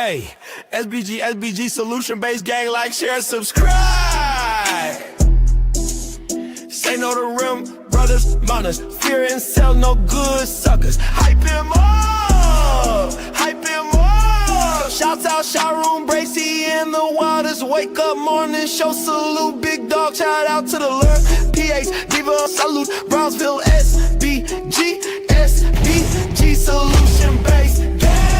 Hey, SBG solution-based gang, like, share, subscribe. Say no to rim, brothers, mothers, fear and sell no good suckers. Hype him up, hype him up. Shouts out Sharon Bracy in the waters. Wake up morning show, salute, big dog. Shout out to the Lord, PH, Diva, salute, Brownsville, SBG solution-based gang.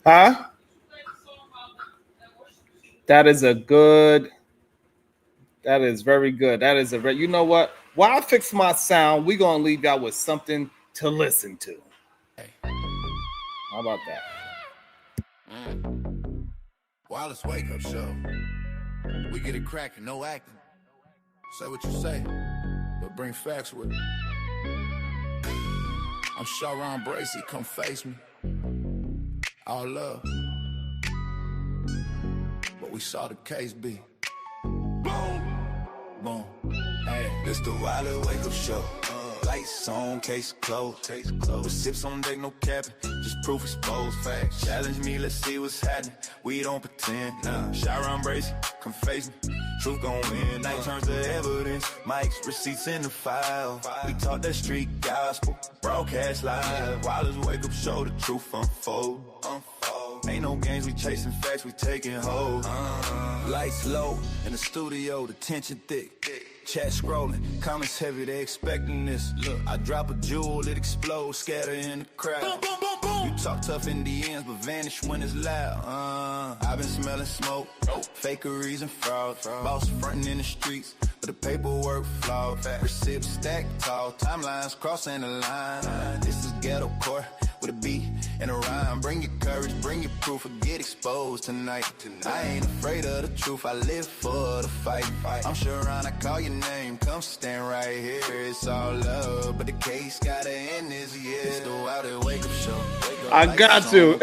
Huh? That is very good. That is you know what? While I fix my sound, we're going to leave y'all with something to listen to. How about that? Wireless wake up show. We get it cracking, no acting. Say what you say, but bring facts with it. I'm Sharon Bracy, come face me. All love. But we saw the case be. Boom, boom. Hey, this the Wireless wake up show. Lights on, case closed. With sips on deck, no capping. Just proof exposed facts. Challenge me, let's see what's happening. We don't pretend. Nah, Sharon Bracy, come face me. Truth gon' win. Night turns to evidence. Mics, receipts in the file. We taught that street gospel. Broadcast live. Wireless wake up show, the truth unfold. Ain't no games, we chasing facts, we taking hold. Lights low in the studio, the tension thick. Chat scrolling, comments heavy, they expecting this. Look, I drop a jewel, it explodes, scatter in the crowd. Boom, boom, boom, boom. You talk tough in the ends, but vanish when it's loud. I've been smelling smoke, fakeries and fraud. Boss frontin' in the streets, but the paperwork flawed. Receipts stacked tall, timelines crossing the line. This is ghetto court with a beat and a rhyme. Bring your courage, bring your proof, or get exposed tonight. I ain't afraid of the truth, I live for the fight. I'm sure I call your name, come stand right here. It's all love, but the case gotta end this year. It's the Wild Wake Up Show. I got you.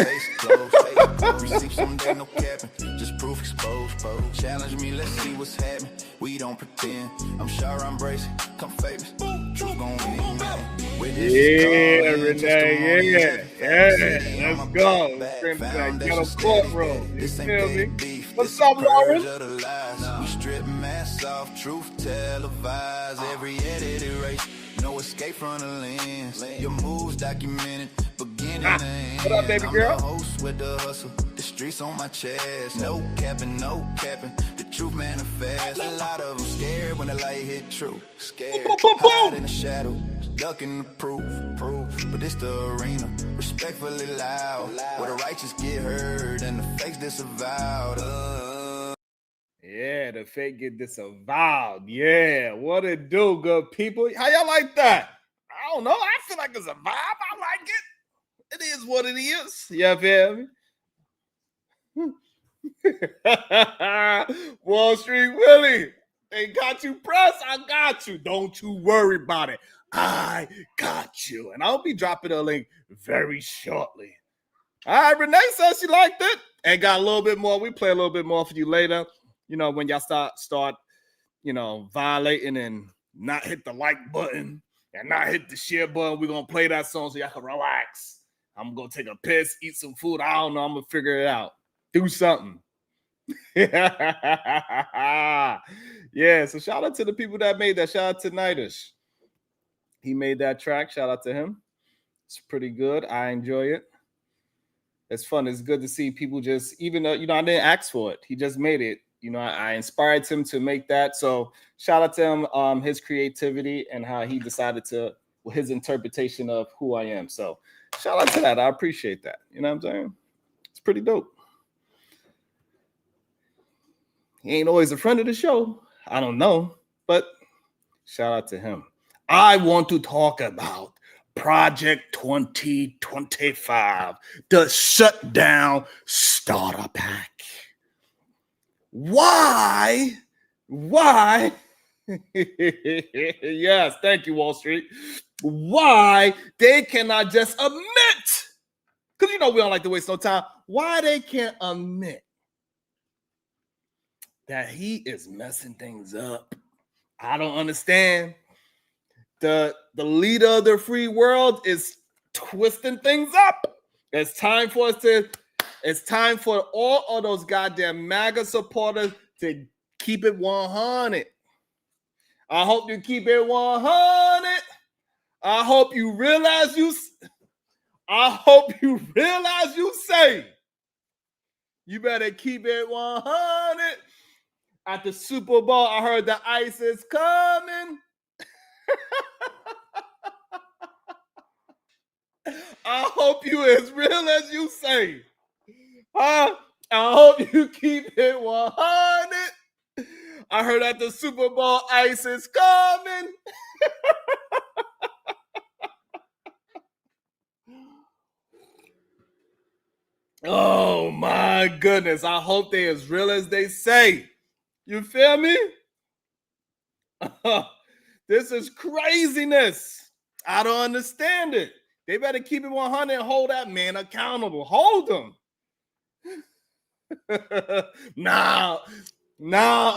Receive some day, no capping, just proof exposed. Challenge me, let's see what's happening. We don't pretend. I'm sure I'm bracing, come famous. Truth gon' win, man. Yeah, Renee, yeah. Let's go. Got a courtroom. You feel me? What's up, Lauren? We strip masks off, truth televised. Every edited race, no escape from the lens. Your moves documented, beginning and end. What up, baby girl? I'm the host with the hustle, the streets on my chest. No capping, the truth manifests. A lot of them scared when the light hit true. Scared, hide in the shadow, ducking the proof. But it's the arena, respectfully loud, where the righteous get heard and the fakes disavowed. Yeah, the fake get disavowed. Yeah, what it do, good people? How y'all like that? I don't know. I feel like it's a vibe. I like it. It is what it is. You feel me? Wall Street Willie, they got you pressed. I got you. Don't you worry about it. I got you. And I'll be dropping a link very shortly. All right, Renee says she liked it and got a little bit more. We play a little bit more for you later. You know, when y'all start, violating and not hit the like button and not hit the share button, we're going to play that song so y'all can relax. I'm going to take a piss, eat some food. I don't know. I'm going to figure it out. Do something. Yeah, so shout out to the people that made that. Shout out to Nightish. He made that track. Shout out to him. It's pretty good. I enjoy it. It's fun. It's good to see people just, even though, I didn't ask for it. He just made it. I inspired him to make that. So shout out to him, his creativity and how he decided to, his interpretation of who I am. So shout out to that. I appreciate that. You know what I'm saying? It's pretty dope. He ain't always a friend of the show. I don't know, but shout out to him. I want to talk about Project 2025, the Shutdown Starter Pack. Why? Yes, thank you, Wall Street. Why they cannot just admit, because we don't like to waste no time, why they can't admit that he is messing things up. I don't understand. The leader of the free world is twisting things up. It's time for all of those goddamn MAGA supporters to keep it 100. I hope you keep it 100. I hope you realize you say you better keep it 100. At the Super Bowl, I heard the ice is coming. I hope you as real as you say. I hope you keep it 100. I heard at the Super Bowl, ice is coming. Oh my goodness. I hope they as real as they say. You feel me? This is craziness. I don't understand it. They better keep it 100 and hold that man accountable. Hold him. Nah,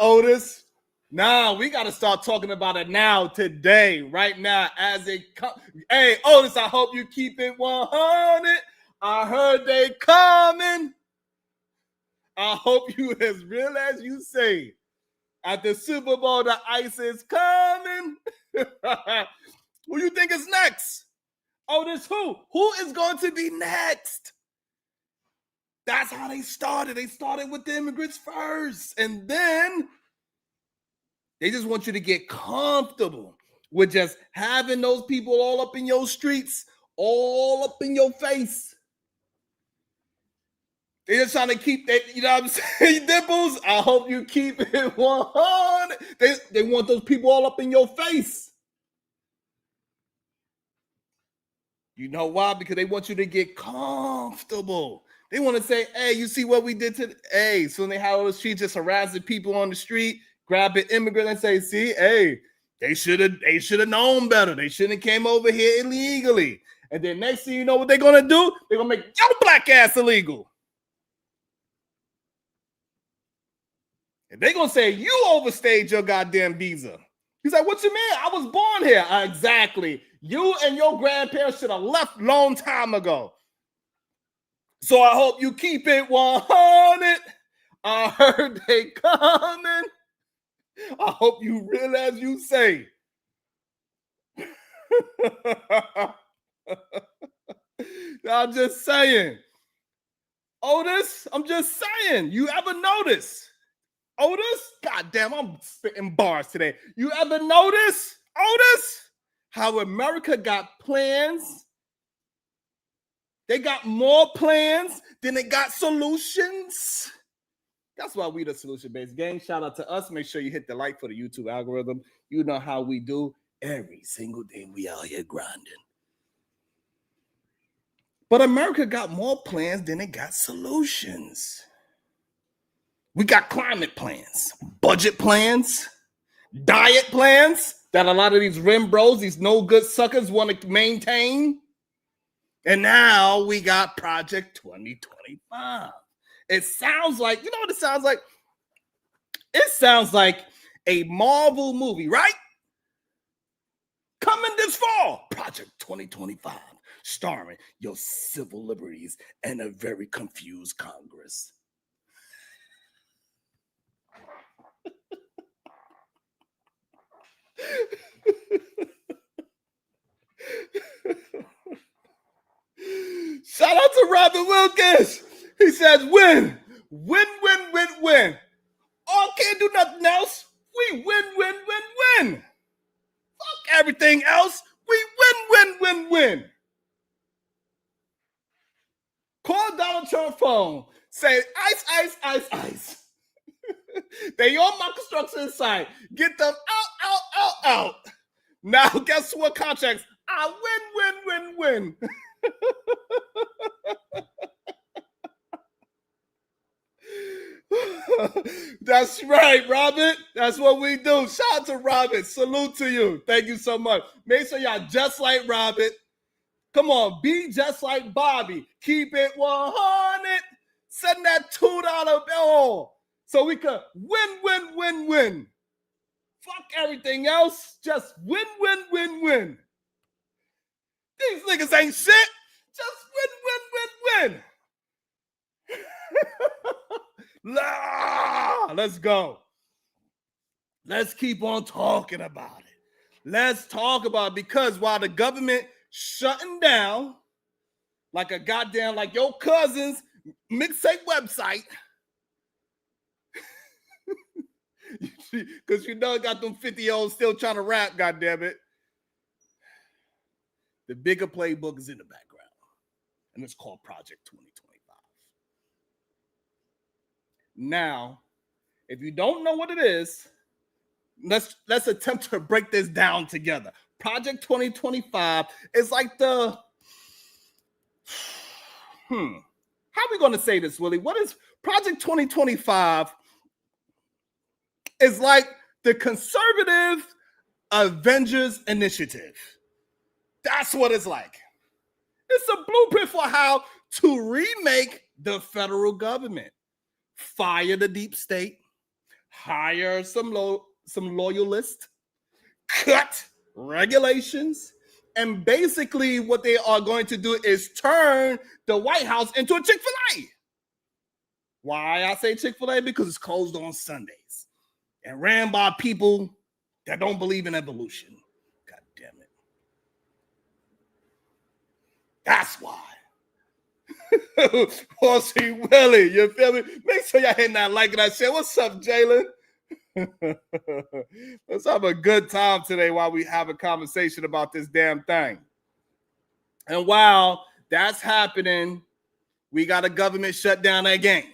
Otis. Nah, we got to start talking about it now, today, right now, as it comes. Hey, Otis, I hope you keep it 100. I heard they coming. I hope you as real as you say. At the Super Bowl, the ice is coming. Who you think is next? Otis, who? Who is going to be next? That's how they started. They started with the immigrants first. And then they just want you to get comfortable with just having those people all up in your streets, all up in your face. They're just trying to keep that, you know what I'm saying, Dimples? I hope you keep it 100. They want those people all up in your face. You know why? Because they want you to get comfortable. They want to say, hey, you see what we did to, hey, so they have on the street just harassing people on the street, grab an immigrant and say, see, hey, they should have known better. They shouldn't have came over here illegally. And then next thing you know what they're going to do? They're going to make your black ass illegal. And they're going to say, you overstayed your goddamn visa. He's like, what you mean? I was born here. Exactly. You and your grandparents should have left long time ago. So I hope you keep it 100. I heard they coming. I hope you realize you say. I'm just saying. Otis, I'm just saying. You ever notice? Otis? Goddamn, I'm spitting bars today. You ever notice, Otis, how America got plans? They got more plans than they got solutions. That's why we the solution-based gang. Shout out to us. Make sure you hit the like for the YouTube algorithm. You know how we do every single day. We out here grinding. But America got more plans than it got solutions. We got climate plans, budget plans, diet plans that a lot of these rim bros, these no good suckers want to maintain. And now we got Project 2025. It sounds like, you know what it sounds like? It sounds like a Marvel movie, right? Coming this fall, Project 2025, starring your civil liberties and a very confused Congress. Shout out to Robert Wilkins. He says, win. All can't do nothing else. We win. Fuck everything else. We win. Call Donald Trump's phone. Say, ice. They on my construction site. Get them out. Now, guess what contracts? I win. That's right, Robert. That's what we do. Shout out to Robert. Salute to you. Thank you so much. Make sure y'all just like Robert. Come on, be just like Bobby. Keep it 100. Send that $2 bill so we could win. Fuck everything else. Just win, win, win, win. These niggas ain't shit. Just win, win, win, win. Let's go. Let's keep on talking about it. Let's talk about it, because while the government shutting down like a goddamn, like your cousin's mixtape website, because you know it got them 50-year-olds still trying to rap, goddammit. The bigger playbook is in the background, and it's called Project 2025. Now, if you don't know what it is, let's attempt to break this down together. Project 2025 is like the how are we going to say this, Willie? What is Project 2025? Is like the conservative Avengers Initiative. That's what it's like. It's a blueprint for how to remake the federal government. Fire the deep state, hire some loyalists, cut regulations, and basically what they are going to do is turn the White House into a Chick-fil-A. Why I say Chick-fil-A? Because it's closed on Sundays and ran by people that don't believe in evolution. God damn it. That's why. Horsey Willie, you feel me? Make sure y'all hitting that like and that shit. What's up, Jalen? Let's have a good time today while we have a conversation about this damn thing. And while that's happening, we got a government shutdown again.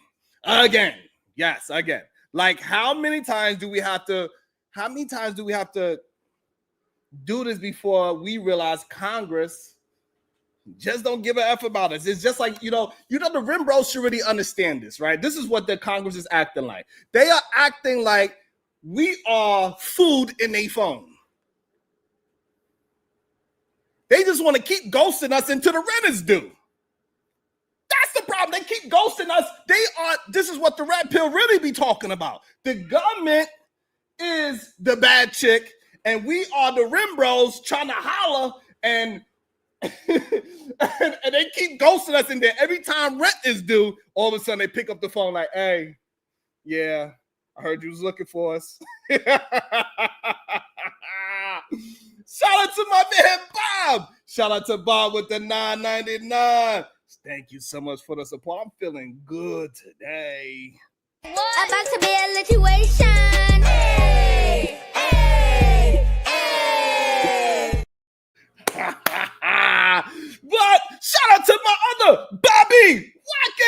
Yes, again. Like, how many times do we have to do this before we realize Congress just don't give a F about us? It's just like, the Rim Bros should really understand this, right? This is what the Congress is acting like. They are acting like we are food in their phone. They just want to keep ghosting us until the rent is due. That's the problem. They keep ghosting us. This is what the red pill really be talking about. The government is the bad chick, and we are the Rim Bros trying to holler, and they keep ghosting us in there. Every time rent is due, all of a sudden they pick up the phone like, hey, yeah, I heard you was looking for us. Shout out to my man Bob. Shout out to Bob with the $9.99. Thank you so much for the support. I'm feeling good today. About to be a situation. Hey, hey, hey. But shout out to my other Bobby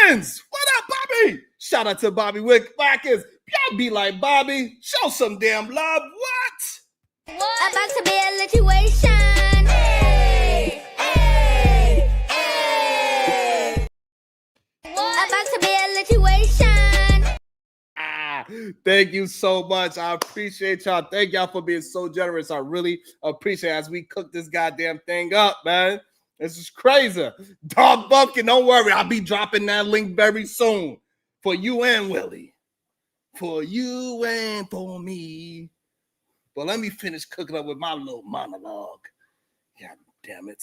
Watkins. What up, Bobby? Shout out to Bobby Watkins. Y'all be like, Bobby, show some damn love. What? About to be a situation. Hey, hey, hey. About to be a situation. Thank you so much. I appreciate y'all. Thank y'all for being so generous. I really appreciate it as we cook this goddamn thing up, man. This is crazy. Dog Bumpkin, don't worry. I'll be dropping that link very soon for you and Willie. For you and for me. But let me finish cooking up with my little monologue. God damn it.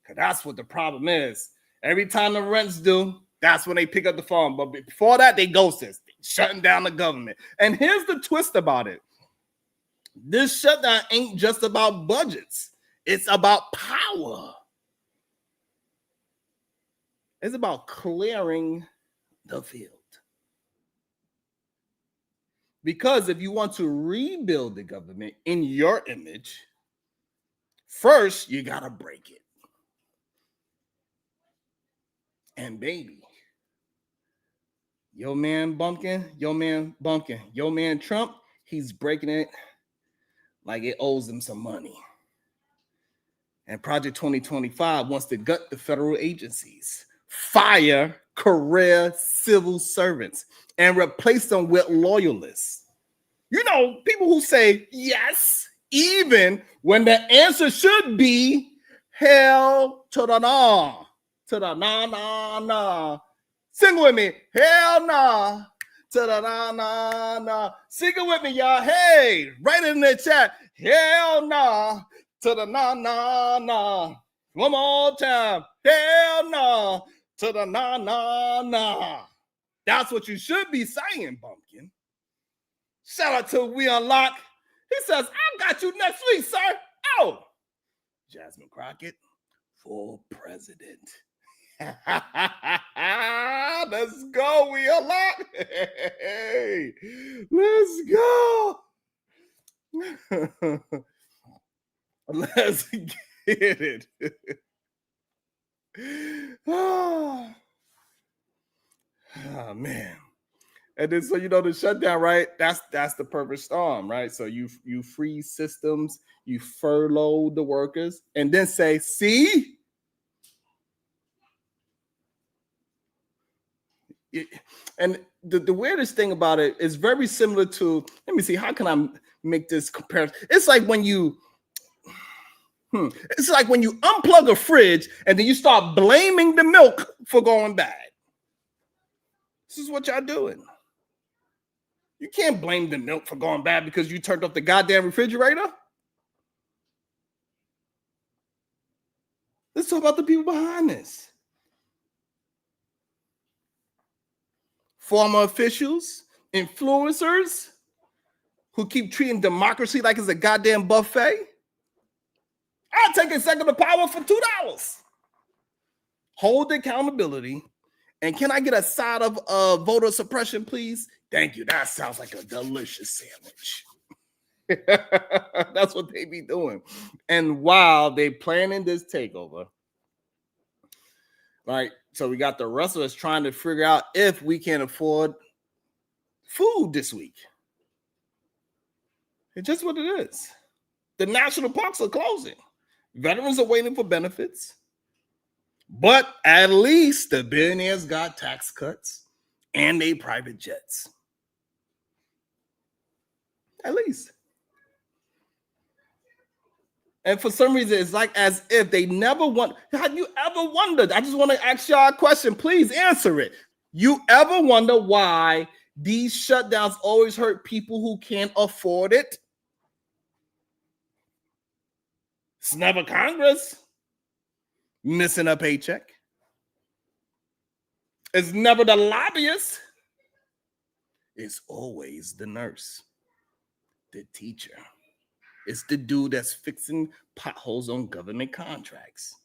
Because that's what the problem is. Every time the rent's due, that's when they pick up the phone. But before that, they ghost us. They shutting down the government. And here's the twist about it. This shutdown ain't just about budgets. It's about power. It's about clearing the field. Because if you want to rebuild the government in your image, first you got to break it. And baby, your man Trump, he's breaking it like it owes him some money. And Project 2025 wants to gut the federal agencies, fire career civil servants, and replace them with loyalists. People who say yes, even when the answer should be hell to the nah. To the nah. Sing with me. Hell nah. to the na na na. Sing it with me, y'all. Hey, write it in the chat. Hell nah to the na na na. One more time. Hell nah to the na na na. That's what you should be saying, Bumpkin. Shout out to We Unlock. He says, I got you next week, sir. Oh, Jasmine Crockett for president. Let's go, We Unlock. Hey, let's go. Let's get it. Oh, man. And then so the shutdown, right? That's the perfect storm, right? So you freeze systems, you furlough the workers, and then say, see? And the weirdest thing about it is very similar to, let me see, how can I make this comparison? It's like when you unplug a fridge and then you start blaming the milk for going bad. This is what y'all doing. You can't blame the milk for going bad because you turned off the goddamn refrigerator. Let's talk about the people behind this. Former officials, influencers who keep treating democracy like it's a goddamn buffet. I'll take a second of power for $2. Hold accountability. And can I get a side of voter suppression, please? Thank you. That sounds like a delicious sandwich. That's what they be doing. And while they planning this takeover, right? So we got the rest of us trying to figure out if we can afford food this week. It's just what it is. The national parks are closing. Veterans are waiting for benefits. But at least the billionaires got tax cuts and they private jets. At least. And for some reason, it's like as if they never want. Have you ever wondered? I just want to ask y'all a question. Please answer it. You ever wonder why these shutdowns always hurt people who can't afford it? It's never Congress missing a paycheck. It's never the lobbyist. It's always the nurse, the teacher. It's the dude that's fixing potholes on government contracts.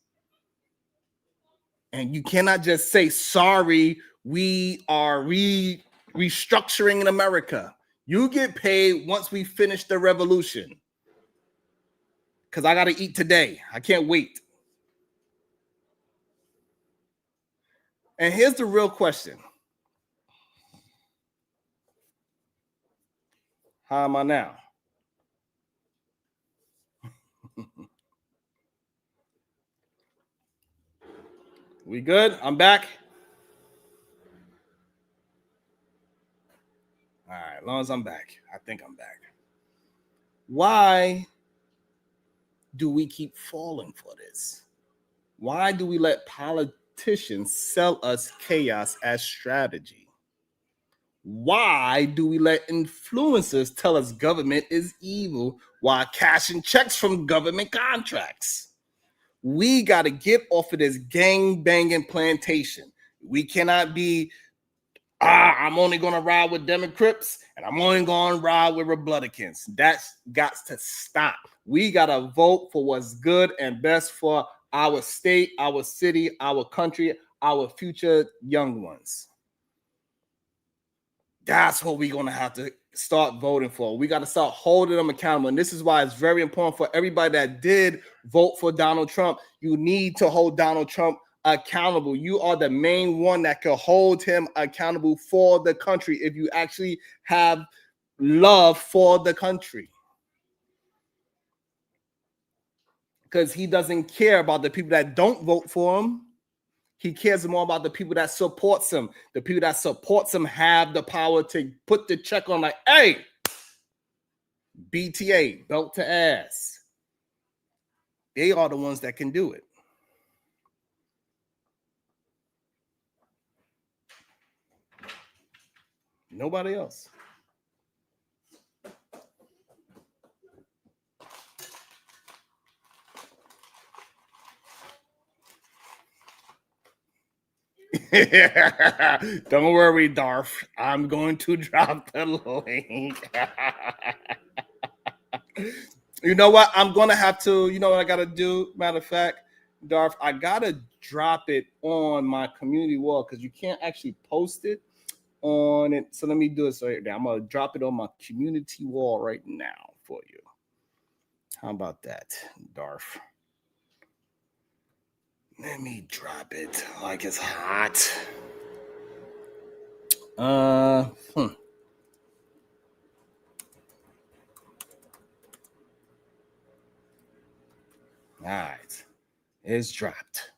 And you cannot just say, sorry, we are restructuring in America. You get paid once we finish the revolution. Because I got to eat today. I can't wait. And here's the real question. How am I now? We good? I'm back. All right, as long as I'm back. I think I'm back. Why do we keep falling for this? Why do we let politicians sell us chaos as strategy? Why do we let influencers tell us government is evil while cashing checks from government contracts? We got to get off of this gang-banging plantation. We cannot be, I'm only going to ride with Democrats and I'm only going to ride with Republicans. That's got to stop. We got to vote for what's good and best for our state, our city, our country, our future young ones. That's what we're going to have to start voting for. We got to start holding them accountable. And this is why it's very important for everybody that did vote for Donald Trump. You need to hold Donald Trump accountable. You are the main one that can hold him accountable for the country if you actually have love for the country. Because he doesn't care about the people that don't vote for him. He cares more about the people that supports him. The people that supports him have the power to put the check on like, hey, BTA, belt to ass. They are the ones that can do it. Nobody else. Don't worry, Darth. I'm going to drop the link. You know what? I'm going to have to, you know what I got to do? Matter of fact, Darth, I got to drop it on my community wall because you can't actually post it on it. So let me do it right now. I'm going to drop it on my community wall right now for you. How about that, Darth? Let me drop it like it's hot. All right. It's dropped.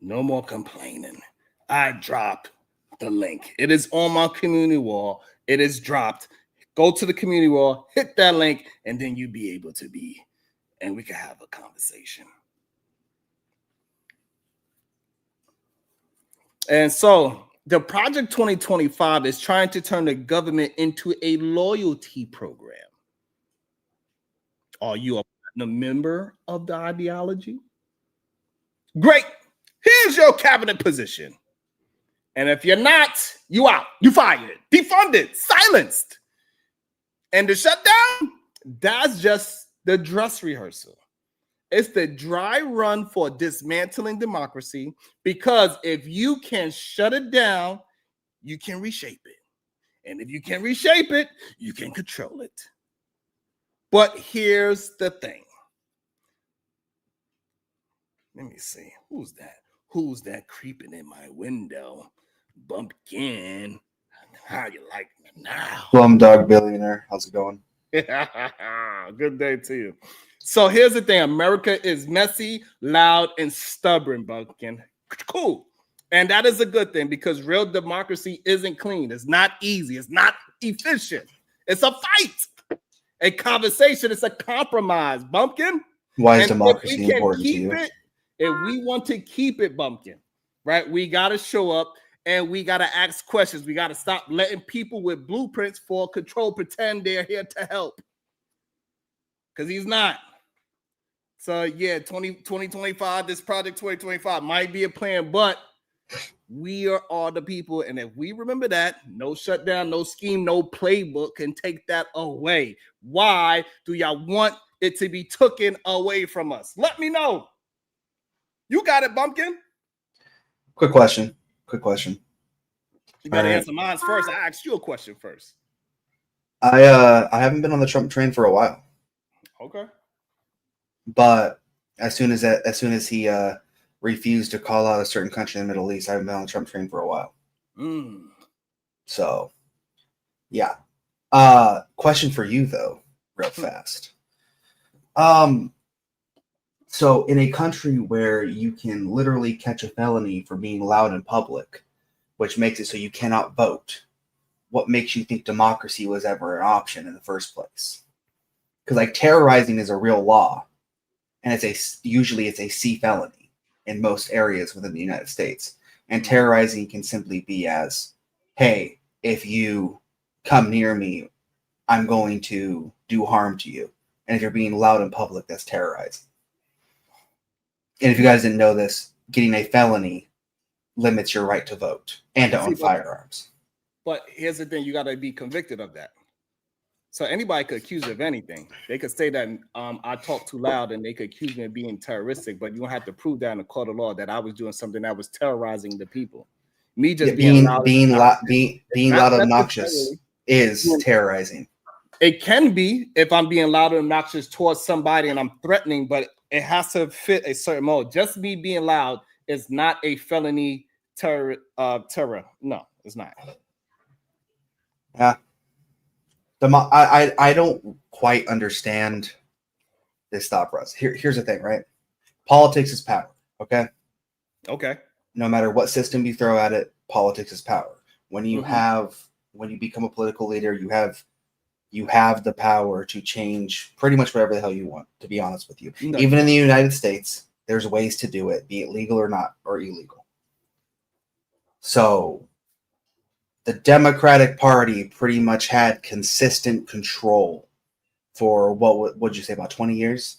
No more complaining. I dropped the link. It is on my community wall. It is dropped. Go to the community wall, hit that link, and then you'll be able to be, and we can have a conversation. And so the Project 2025 is trying to turn the government into a loyalty program. Are you a member of the ideology? Great. Here's your cabinet position. And if you're not, you out. You fired, defunded, silenced. And the shutdown, that's just the dress rehearsal. It's the dry run for dismantling democracy, because if you can shut it down, you can reshape it. And if you can reshape it, you can control it. But here's the thing. Let me see. Who's that? Who's that creeping in my window? Bumpkin. How you like me now? Slumdog Billionaire. How's it going? Good day to you. So here's the thing. America is messy, loud, and stubborn, Bumpkin. Cool. And that is a good thing, because real democracy isn't clean. It's not easy. It's not efficient. It's a fight. A conversation. It's a compromise, Bumpkin. Why is And democracy important to you? If we want to keep it, Bumpkin, right, we got to show up and we got to ask questions. We got to stop letting people with blueprints for control pretend they're here to help, because he's not. So, yeah, 2025, this Project 2025 might be a plan, but we are all the people. And if we remember that, no shutdown, no scheme, no playbook can take that away. Why do y'all want it to be taken away from us? Let me know. You got it, Bumpkin. Quick question. You better answer mine first. I asked you a question first. I haven't been on the Trump train for a while. Okay. But as soon as he refused to call out a certain country in the Middle East, I haven't been on the Trump train for a while. So, yeah. Question for you though, real fast. So in a country where you can literally catch a felony for being loud in public, which makes it so you cannot vote, what makes you think democracy was ever an option in the first place? Because like terrorizing is a real law, and usually it's a C felony in most areas within the United States. And terrorizing can simply be as, hey, if you come near me, I'm going to do harm to you. And if you're being loud in public, that's terrorizing. And if you guys didn't know this, getting a felony limits your right to vote and to own firearms. But here's the thing. You got to be convicted of that. So anybody could accuse you of anything. They could say that I talk too loud, and they could accuse me of being terroristic, but you don't have to prove that in a court of law that I was doing something that was terrorizing the people. Me just being loud, obnoxious is terrorizing. It can be if I'm being loud and obnoxious towards somebody and I'm threatening, but it has to fit a certain mode. Just me being loud is not a felony terror. No, it's not. Yeah. I don't quite understand this thought process. Here's the thing, right? Politics is power, okay? Okay. No matter what system you throw at it, politics is power. When you become a political leader, you have the power to change pretty much whatever the hell you want, to be honest with you. No. Even in the United States, there's ways to do it, be it legal or not, or illegal. So the Democratic Party pretty much had consistent control for what would you say, about 20 years?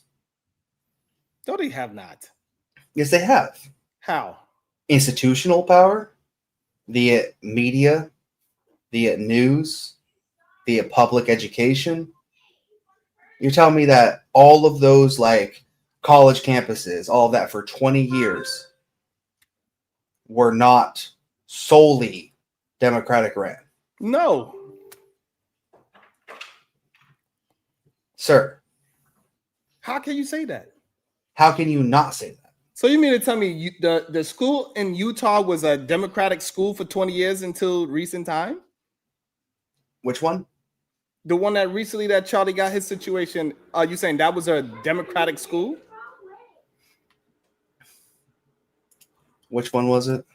No, they have not. Yes, they have. How? Institutional power, via media, via news, via public education. You're telling me that all of those, like, college campuses, all of that for 20 years were not solely Democratic ran? No. Sir, How can you say that? how can you not say that? So you mean to tell me the school in Utah was a Democratic school for 20 years until recent time? Which one? The one that recently that Charlie got his situation, are you saying that was a Democratic school? Which one was it?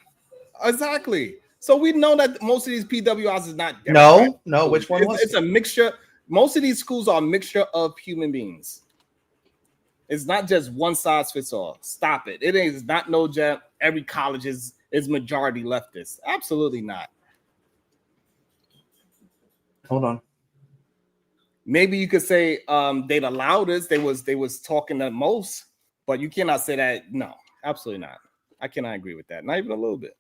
Exactly. So we know that most of these PWIs is not Democratic. No. Which one was It's it? a mixture. Most of these schools are a mixture of human beings. It's not just one size fits all. Stop it. It is not no jab. Every college is majority leftist. Absolutely not. Hold on. Maybe you could say they the loudest. They was talking the most, but you cannot say that. No, absolutely not. I cannot agree with that. Not even a little bit.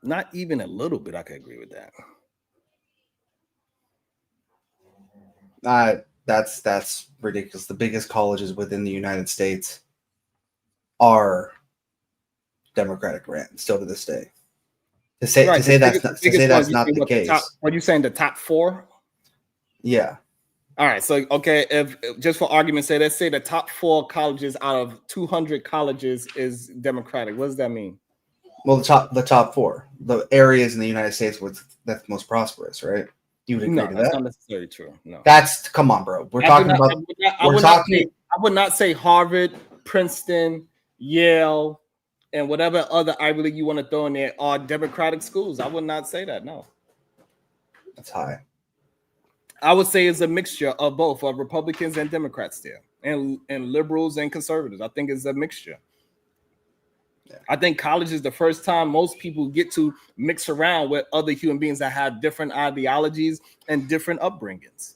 Not even a little bit. I could agree with that. That's ridiculous. The biggest colleges within the United States are Democratic ran still to this day. To say that's not the case. Are you saying the top 4? Yeah. All right. So okay, if just for argument's sake, let's say the top 4 colleges out of 200 colleges is Democratic. What does that mean? Well, the top 4, the areas in the United States that's most prosperous, right? You would agree to that's that? not necessarily true. No. That's, come on, bro. I would not say Harvard, Princeton, Yale, and whatever other Ivy League you want to throw in there are Democratic schools. I would not say that. No. That's high. I would say it's a mixture of both, of Republicans and Democrats there, and liberals and conservatives. I think it's a mixture. Yeah. I think college is the first time most people get to mix around with other human beings that have different ideologies and different upbringings.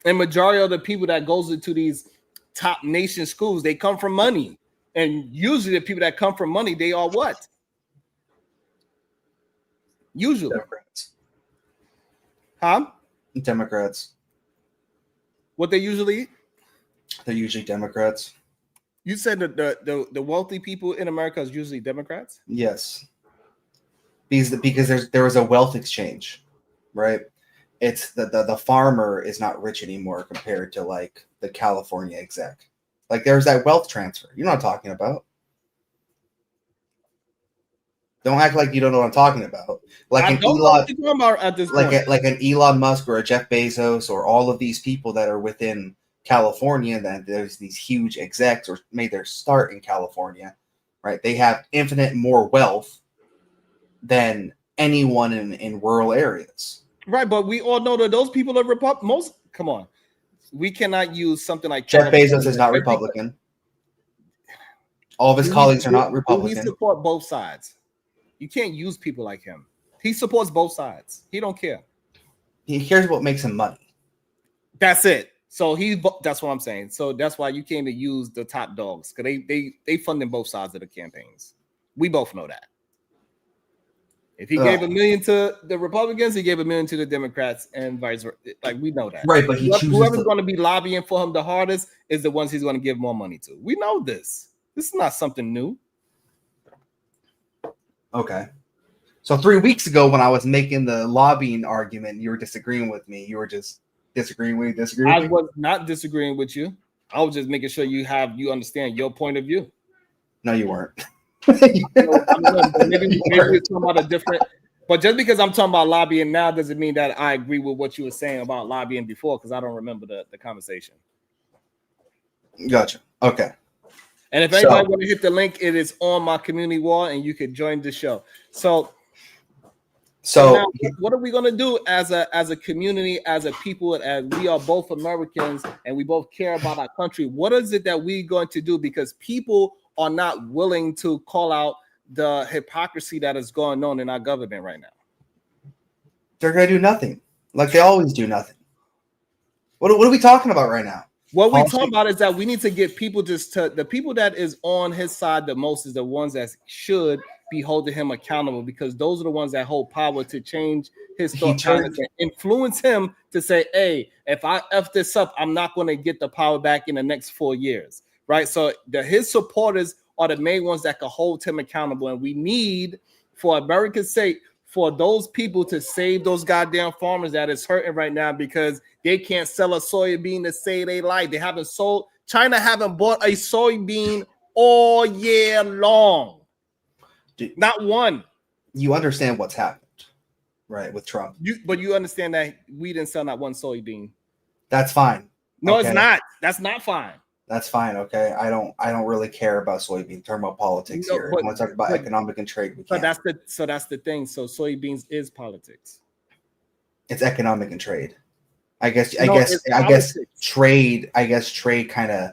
And majority of the people that goes into these top nation schools, they come from money. And usually the people that come from money, they are what? Usually. Democrats. Huh? Democrats. What they usually eat? They're usually Democrats. You said that the wealthy people in America is usually Democrats? Yes. Because there was a wealth exchange, right? It's the farmer is not rich anymore compared to like the California exec. Like there's that wealth transfer. You know what I'm talking about. Don't act like you don't know what I'm talking about. Like an Elon Musk or a Jeff Bezos or all of these people that are within California, that there's these huge execs or made their start in California, right? They have infinite more wealth than anyone in rural areas. Right, but we all know that those people are come on. We cannot use something like Jeff Bezos is not Republican. All of his colleagues are not Republican. He support both sides. You can't use people like him. He supports both sides. He don't care. He cares what makes him money. That's it. So that's what I'm saying. So that's why you can't even use the top dogs, because they funding both sides of the campaigns. We both know that. If he gave $1 million to the Republicans, he gave $1 million to the Democrats, and vice versa. Like, we know that. Right, but whoever's going to be lobbying for him the hardest is the ones he's going to give more money to. We know this. This is not something new. Okay. So 3 weeks ago, when I was making the lobbying argument, you were disagreeing with me. You were just disagreeing with me. I was not disagreeing with you. I was just making sure you understand your point of view. No, you weren't. Maybe we're talking about a different, but just because I'm talking about lobbying now doesn't mean that I agree with what you were saying about lobbying before, because I don't remember the conversation. Gotcha. Okay. And if anybody want to hit the link, it is on my community wall and you can join the show. So So now, what are we going to do as a community, as a people, as we are both Americans and we both care about our country? What is it that we're going to do? Because people are not willing to call out the hypocrisy that is going on in our government right now. they're going to do nothing. Like they always do nothing. What are we talking about right now? What we talk about is that we need to get people the people that is on his side the most is the ones that should be holding him accountable, because those are the ones that hold power to change his thought patterns and influence him to say, hey, if I F this up, I'm not going to get the power back in the next 4 years, right? So his supporters are the main ones that can hold him accountable, and we need, for America's sake, for those people to save those goddamn farmers that is hurting right now because they can't sell a soybean to save their life. They haven't sold. China haven't bought a soybean all year long. Dude, not one. You understand what's happened, right, with Trump? But you understand that we didn't sell not one soybean. That's fine. No, okay? It's not. That's not fine. That's fine. Okay, I don't really care about soybeans. Talking about politics here. I want to talk about economic and trade. But that's the thing. So soybeans is politics. It's economic and trade. I guess trade kind of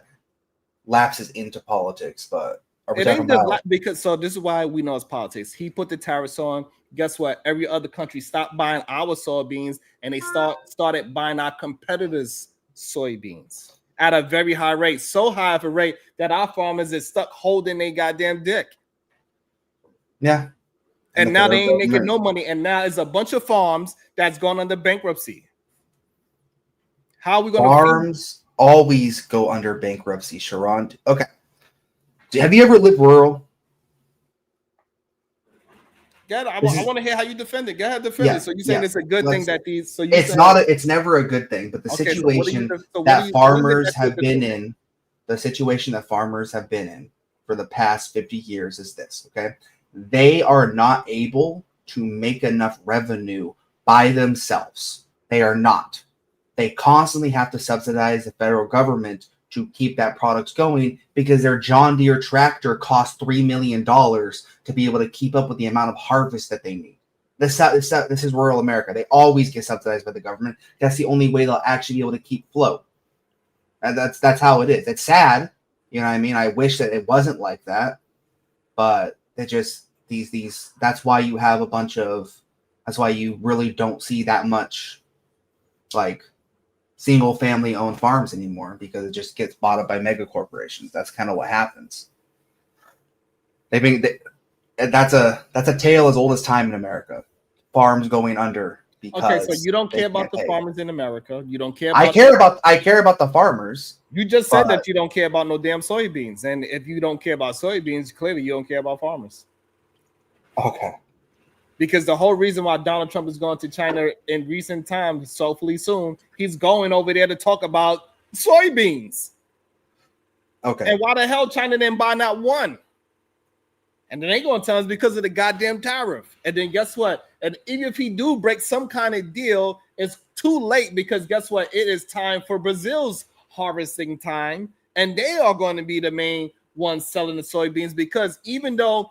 lapses into politics, but are we talking about because so this is why we know it's politics. He put the tariffs on. Guess what? Every other country stopped buying our soybeans and they started buying our competitors' soybeans at a very high rate, so high of a rate that our farmers is stuck holding their goddamn dick. Yeah. And now they ain't making no money. And now it's a bunch of farms that's gone under bankruptcy. How are we going to farms always go under bankruptcy, Sharon? Okay. Have you ever lived rural? I want to hear how you defend it. Go ahead, defend it. So you're saying it's a good thing that these. So it's never a good thing, but the situation that farmers have been in, the situation that farmers have been in for the past 50 years is this. Okay, they are not able to make enough revenue by themselves. They are not. They constantly have to subsidize the federal government to keep that product going because their John Deere tractor costs $3 million to be able to keep up with the amount of harvest that they need. This is rural America. They always get subsidized by the government. That's the only way they'll actually be able to keep float. And that's how it is. It's sad. You know what I mean? I wish that it wasn't like that. But it just that's why you have that's why you really don't see that much like single family owned farms anymore, because it just gets bought up by mega corporations. That's kind of what happens. That's a tale as old as time in America. Farms going under because okay, so you don't care about the farmers in America. You don't care about I care about the farmers. You just said that you don't care about no damn soybeans. And if you don't care about soybeans, clearly you don't care about farmers. Okay. Because the whole reason why Donald Trump is going to China in recent times, hopefully soon, he's going over there to talk about soybeans. Okay. And why the hell China didn't buy not one? And then they're going to tell us because of the goddamn tariff. And then guess what? And even if he do break some kind of deal, it's too late, because guess what? It is time for Brazil's harvesting time. And they are going to be the main ones selling the soybeans, because even though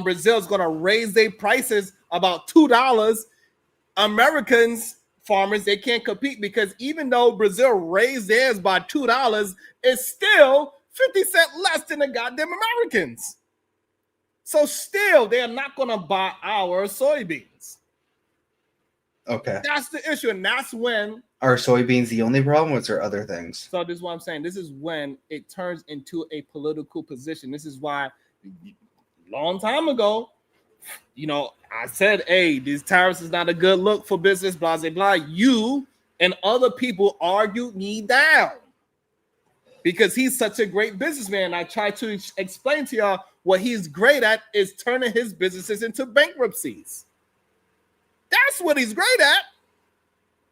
Brazil is going to raise their prices about $2. Americans, farmers, they can't compete, because even though Brazil raised theirs by $2, it's still 50 cents less than the goddamn Americans. So still, they are not going to buy our soybeans. Okay. That's the issue, and that's when... Are soybeans the only problem, or is there other things? So this is what I'm saying. This is when it turns into a political position. This is why... long time ago, I said, hey, these tariffs is not a good look for business, blah, blah, blah. You and other people argued me down because he's such a great businessman. I tried to explain to y'all what he's great at is turning his businesses into bankruptcies. That's what he's great at.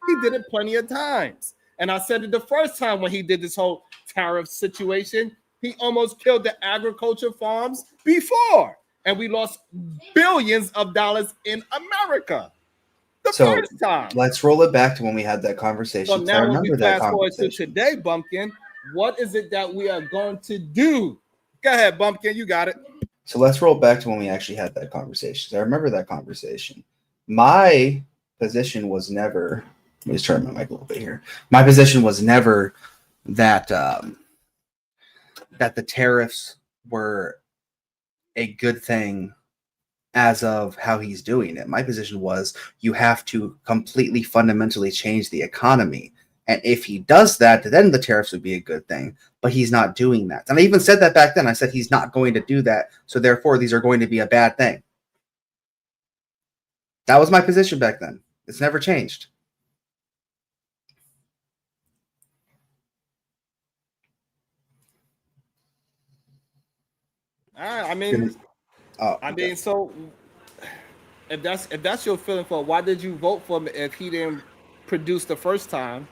He did it plenty of times. And I said it the first time when he did this whole tariff situation. He almost killed the agriculture farms before, and we lost billions of dollars in America. The first time. Let's roll it back to when we had that conversation. So now when we fast forward to today, Bumpkin, what is it that we are going to do? Go ahead, Bumpkin, you got it. So let's roll back to when we actually had that conversation. I remember that conversation. My position was never. Let me just turn my mic a little bit here. My position was never that that the tariffs were a good thing as of how he's doing it. My position was you have to completely fundamentally change the economy. And if he does that, then the tariffs would be a good thing. But he's not doing that. And I even said that back then. I said he's not going to do that. So therefore, these are going to be a bad thing. That was my position back then. It's never changed. I mean, so if that's your feeling for it, why did you vote for him if he didn't produce the first time,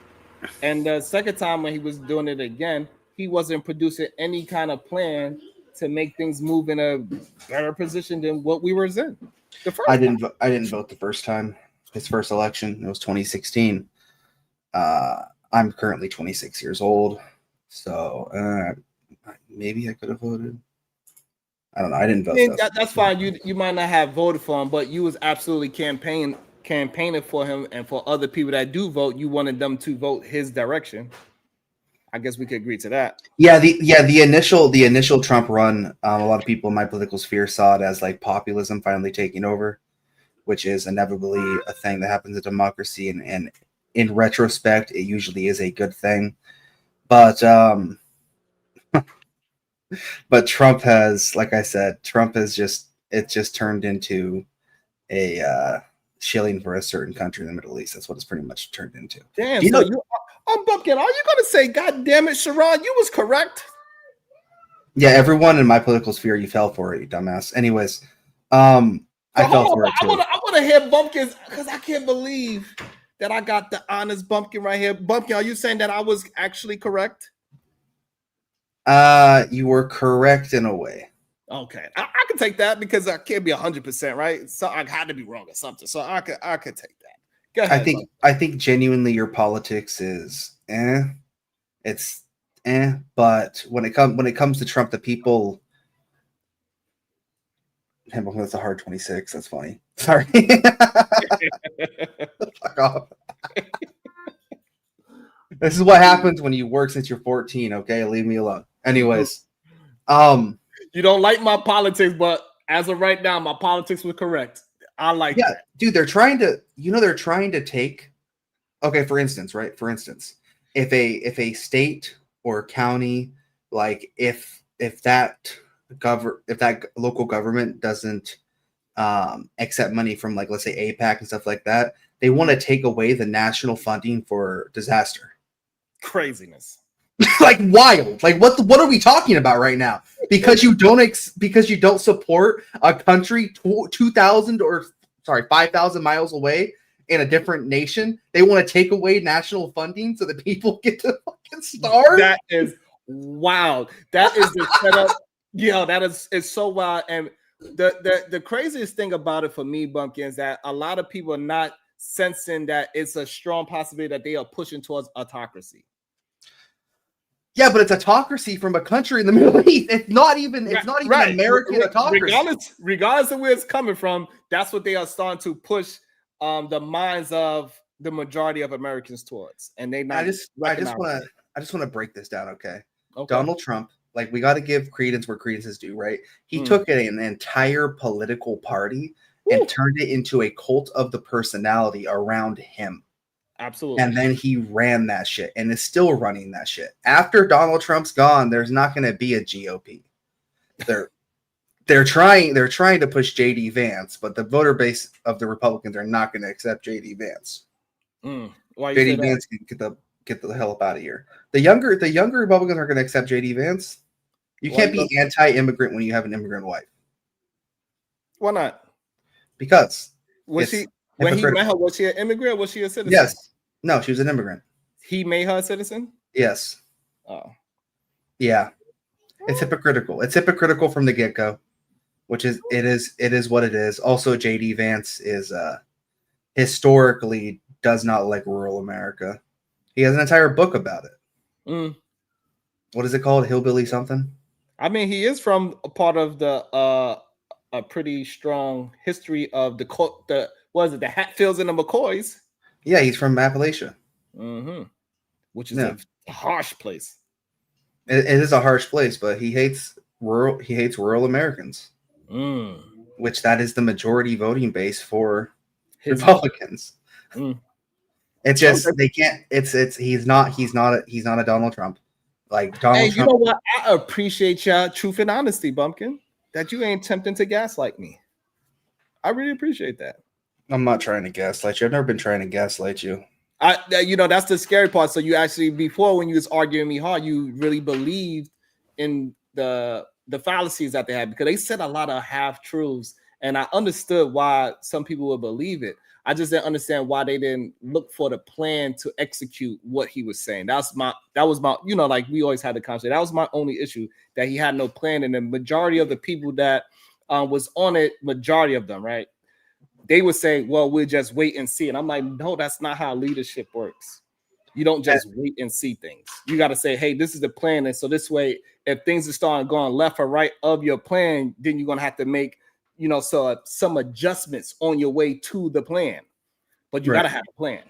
and the second time when he was doing it again, he wasn't producing any kind of plan to make things move in a better position than what we were in the first I didn't vote the first time. His first election, it was 2016. I'm currently 26 years old, so maybe I could have voted. I don't know. I didn't vote. I mean, that's fine. You might not have voted for him, but you was absolutely campaigning for him, and for other people that do vote, you wanted them to vote his direction. I guess we could agree to that. Yeah, the initial Trump run, a lot of people in my political sphere saw it as like populism finally taking over, which is inevitably a thing that happens in democracy, and in retrospect, it usually is a good thing. But but Trump has, like I said, just turned into a shilling for a certain country in the Middle East. That's what it's pretty much turned into. Damn, I'm bucking. Are you gonna say, God damn it, Sharon, you was correct? Yeah, everyone in my political sphere, you fell for it, you dumbass. Anyways, I fell for it too. I want to hear Bumpkins, because I can't believe that I got the honest Bumpkin right here. Bumpkin, are you saying that I was actually correct? You were correct in a way. Okay, I can take that because I can't be 100%, right? So I had to be wrong or something. So I could take that. Go ahead, I think genuinely your politics is it's but when it comes to Trump, the people. That's a hard 26. That's funny. Sorry. Fuck off. This is what happens when you work since you're 14. Okay, leave me alone. Anyways, you don't like my politics, but as of right now, my politics was correct. I like that. Dude, they're trying to take. Okay, for instance, if a state or county, like if that local government doesn't accept money from, like, let's say APAC and stuff like that, they want to take away the national funding for disaster. Craziness. Like wild. Like what are we talking about right now? Because you don't support a country 5,000 miles away in a different nation, they want to take away national funding so that people get to fucking starve. That is wild. That is the setup. Yeah, that is so wild. And the craziest thing about it for me, Bumpkin, is that a lot of people are not sensing that it's a strong possibility that they are pushing towards autocracy. Yeah, but it's autocracy from a country in the Middle East. It's not even right. American autocracy. Regardless of where it's coming from, that's what they are starting to push the minds of the majority of Americans towards. And they not. I just want to break this down, okay? Donald Trump, like, we got to give credence where credence is due, right? He took an entire political party and turned it into a cult of the personality around him. Absolutely. And then he ran that shit and is still running that shit. After Donald Trump's gone, there's not going to be a GOP. They're trying to push JD Vance, but the voter base of the Republicans are not going to accept JD Vance. JD Vance can get the hell up out of here. The younger Republicans are going to accept JD Vance. You can't be anti-immigrant when you have an immigrant wife. Why not? Because when he met her, was she an immigrant or was she a citizen? Yes. No, she was an immigrant. He made her a citizen? Yes. Oh. Yeah. It's hypocritical. It's hypocritical from the get-go, which is it is what it is. Also, JD Vance is historically does not like rural America. He has an entire book about it. What is it called? Hillbilly something? I mean, he is from a part of the a pretty strong history of the was it the Hatfields and the McCoys? Yeah, he's from Appalachia. Mm-hmm. Which is Yeah. a harsh place. It is a harsh place, but he hates rural Americans, which that is the majority voting base for Republicans. It's just they can't. He's not a Donald Trump. Like Donald Trump. You know what? I appreciate your truth and honesty, Bumpkin. That you ain't tempting to gaslight me. I really appreciate that. I'm not trying to gaslight you. I've never been trying to gaslight you. That's the scary part. So you actually, before when you was arguing me hard, you really believed in the fallacies that they had, because they said a lot of half truths, and I understood why some people would believe it. I just didn't understand why they didn't look for the plan to execute what he was saying. That was my, like we always had the conversation. That was my only issue, that he had no plan, and the majority of the people that was on it, majority of them, right? They would say, well, we'll just wait and see. And I'm like, no, that's not how leadership works. You don't just wait and see things. You got to say, hey, this is the plan. And so this way, if things are starting going left or right of your plan, then you're going to have to make, some adjustments on your way to the plan. But you got to have a plan.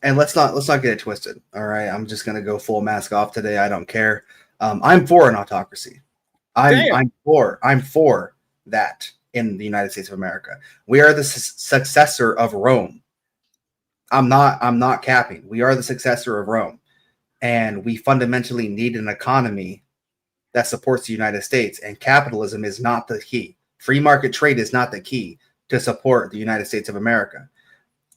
And let's not get it twisted. All right. I'm just going to go full mask off today. I don't care. I'm for an autocracy. I'm for that. In the United States of America, we are the successor of Rome. I'm not capping. We are the successor of Rome, and we fundamentally need an economy that supports the United States. And capitalism is not the key. Free market trade is not the key to support the United States of America.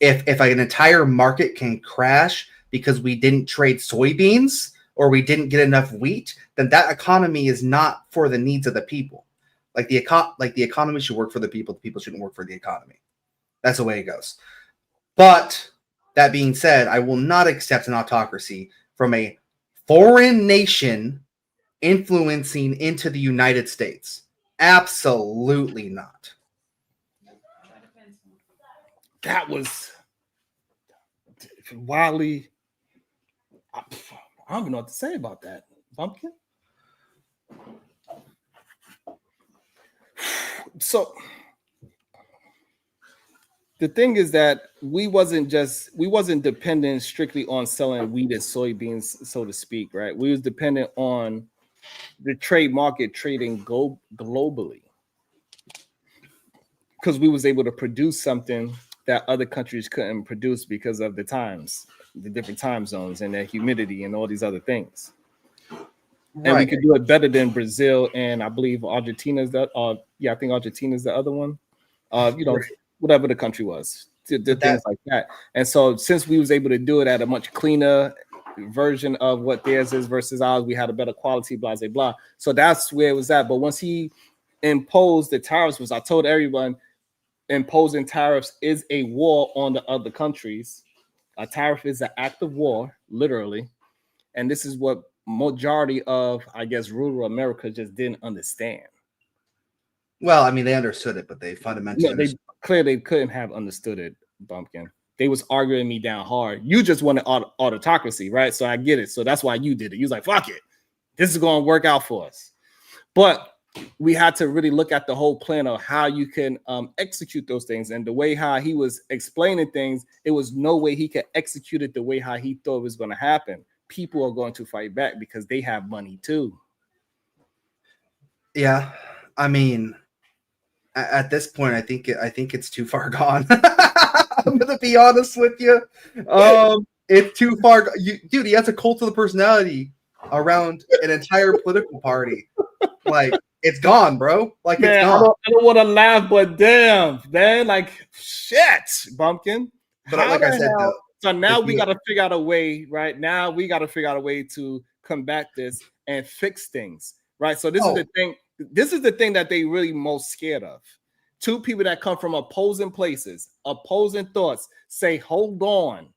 If an entire market can crash because we didn't trade soybeans or we didn't get enough wheat, then that economy is not for the needs of the people. Like the economy should work for the people shouldn't work for the economy. That's the way it goes. But that being said, I will not accept an autocracy from a foreign nation influencing into the United States. Absolutely not. That was wildly. I don't even know what to say about that, Bumpkin. So the thing is that we wasn't dependent strictly on selling wheat and soybeans, so to speak, right? We was dependent on the trade market trading globally, because we was able to produce something that other countries couldn't produce because of the different time zones and the humidity and all these other things. And we could do it better than Brazil, and I believe Argentina is that. I think Argentina is the other one. Whatever the country was, things like that. And so, since we was able to do it at a much cleaner version of what theirs is versus ours, we had a better quality. Blah blah blah. So that's where it was at. But once he imposed the tariffs, I told everyone, imposing tariffs is a war on the other countries. A tariff is an act of war, literally, and this is what majority of, I guess, rural America just didn't understand. Well, I mean, they understood it, but they fundamentally clearly couldn't have understood it, Bumpkin. They was arguing me down hard. You just wanted autocracy, right? So I get it. So that's why you did it. You was like, fuck it. This is going to work out for us. But we had to really look at the whole plan of how you can execute those things. And the way how he was explaining things, it was no way he could execute it the way how he thought it was going to happen. People are going to fight back because they have money too. Yeah, I mean, at this point, I think it's too far gone. I'm gonna be honest with you. It's too far. Dude, he has a cult of the personality around an entire political party. Like, it's gone, bro. Like, man, it's gone. I don't want to laugh, but damn, man, like, shit, Bumpkin. But like I said, so now we got to figure out a way, right? Now we got to figure out a way to combat this and fix things, right? So this is the thing. This is the thing that they really most scared of. Two people that come from opposing places, opposing thoughts, say, hold on.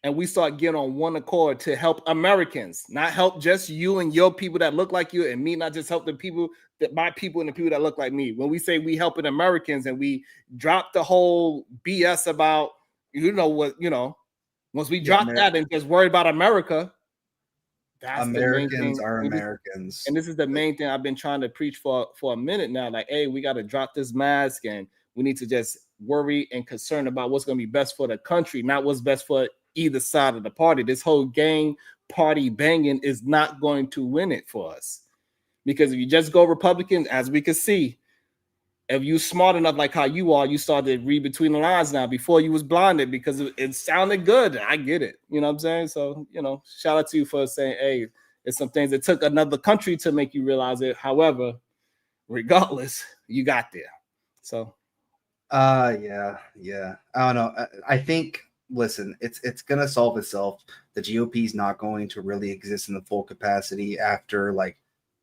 And we start getting on one accord to help Americans, not help just you and your people that look like you, and me not just help the people, that my people and the people that look like me. When we say we helping Americans and we drop the whole BS about, once we drop that and just worry about America, that's Americans are Americans. And this is the main thing I've been trying to preach for a minute now. Like, hey, we got to drop this mask and we need to just worried and concerned about what's going to be best for the country, not what's best for either side of the party. This whole gang party banging is not going to win it for us. Because if you just go Republican, as we can see, if you smart enough like how you are, you start to read between the lines now. Before you was blinded because it sounded good. I get it. You know what I'm saying? So, shout out to you for saying, hey, it's some things that took another country to make you realize it. However, regardless, you got there. So. Yeah. I don't know. I think, listen, it's going to solve itself. The GOP is not going to really exist in the full capacity after, like,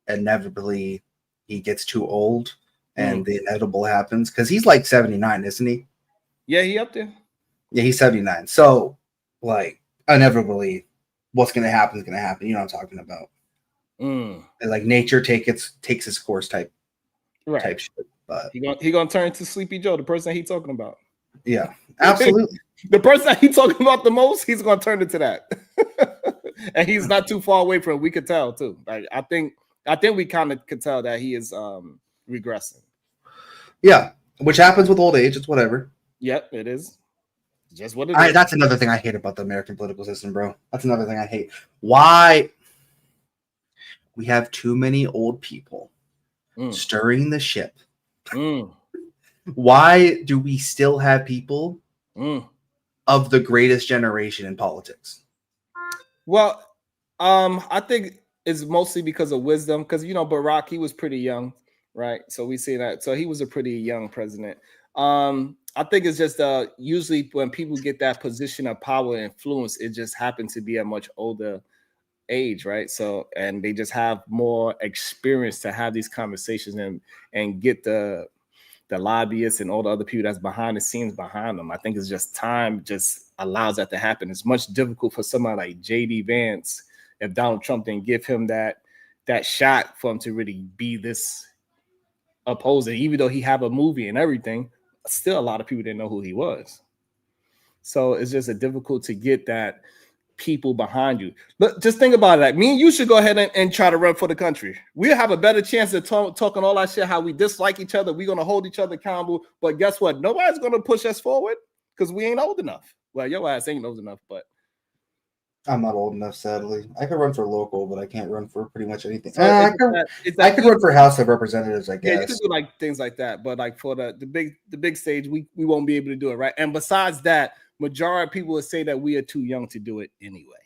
inevitably he gets too old and the inevitable happens, because he's like 79, isn't he? Yeah, he up there. Yeah, he's 79. So, like, inevitably, what's going to happen is going to happen. You know what I'm talking about? And, like, nature takes its course type shit. But he gonna turn to Sleepy Joe, the person he talking about. Yeah, absolutely. The person he talking about the most, he's gonna turn into that. And he's not too far away from it. We could tell too. Like, I think we kind of could tell that he is regressing. Yeah, which happens with old age. It's whatever. Yep, it is. Just what it is. That's another thing I hate about the American political system, bro. That's another thing I hate. Why we have too many old people stirring the ship. Why do we still have people of the greatest generation in politics? Well, I think it's mostly because of wisdom. Because Barack, he was pretty young, right? So we see that. So he was a pretty young president. I think it's just usually when people get that position of power and influence, it just happens to be a much older age, right? So, and they just have more experience to have these conversations and get the lobbyists and all the other people that's behind the scenes behind them. I think it's just time just allows that to happen. It's much difficult for somebody like J.D. Vance if Donald Trump didn't give him that shot for him to really be this opposing, even though he have a movie and everything. Still, a lot of people didn't know who he was. So it's just difficult to get that people behind you. But just think about that. Me and you should go ahead and try to run for the country. We'll have a better chance of talking all that shit, how we dislike each other. We're going to hold each other accountable. But guess what? Nobody's going to push us forward because we ain't old enough. Well, your ass ain't old enough, but I'm not old enough, sadly. I could run for local, but I can't run for pretty much anything. So I could run for House of Representatives, I guess. Yeah, you could do like things like that, but like for the big stage, we won't be able to do it, right? And besides that, majority of people would say that we are too young to do it anyway.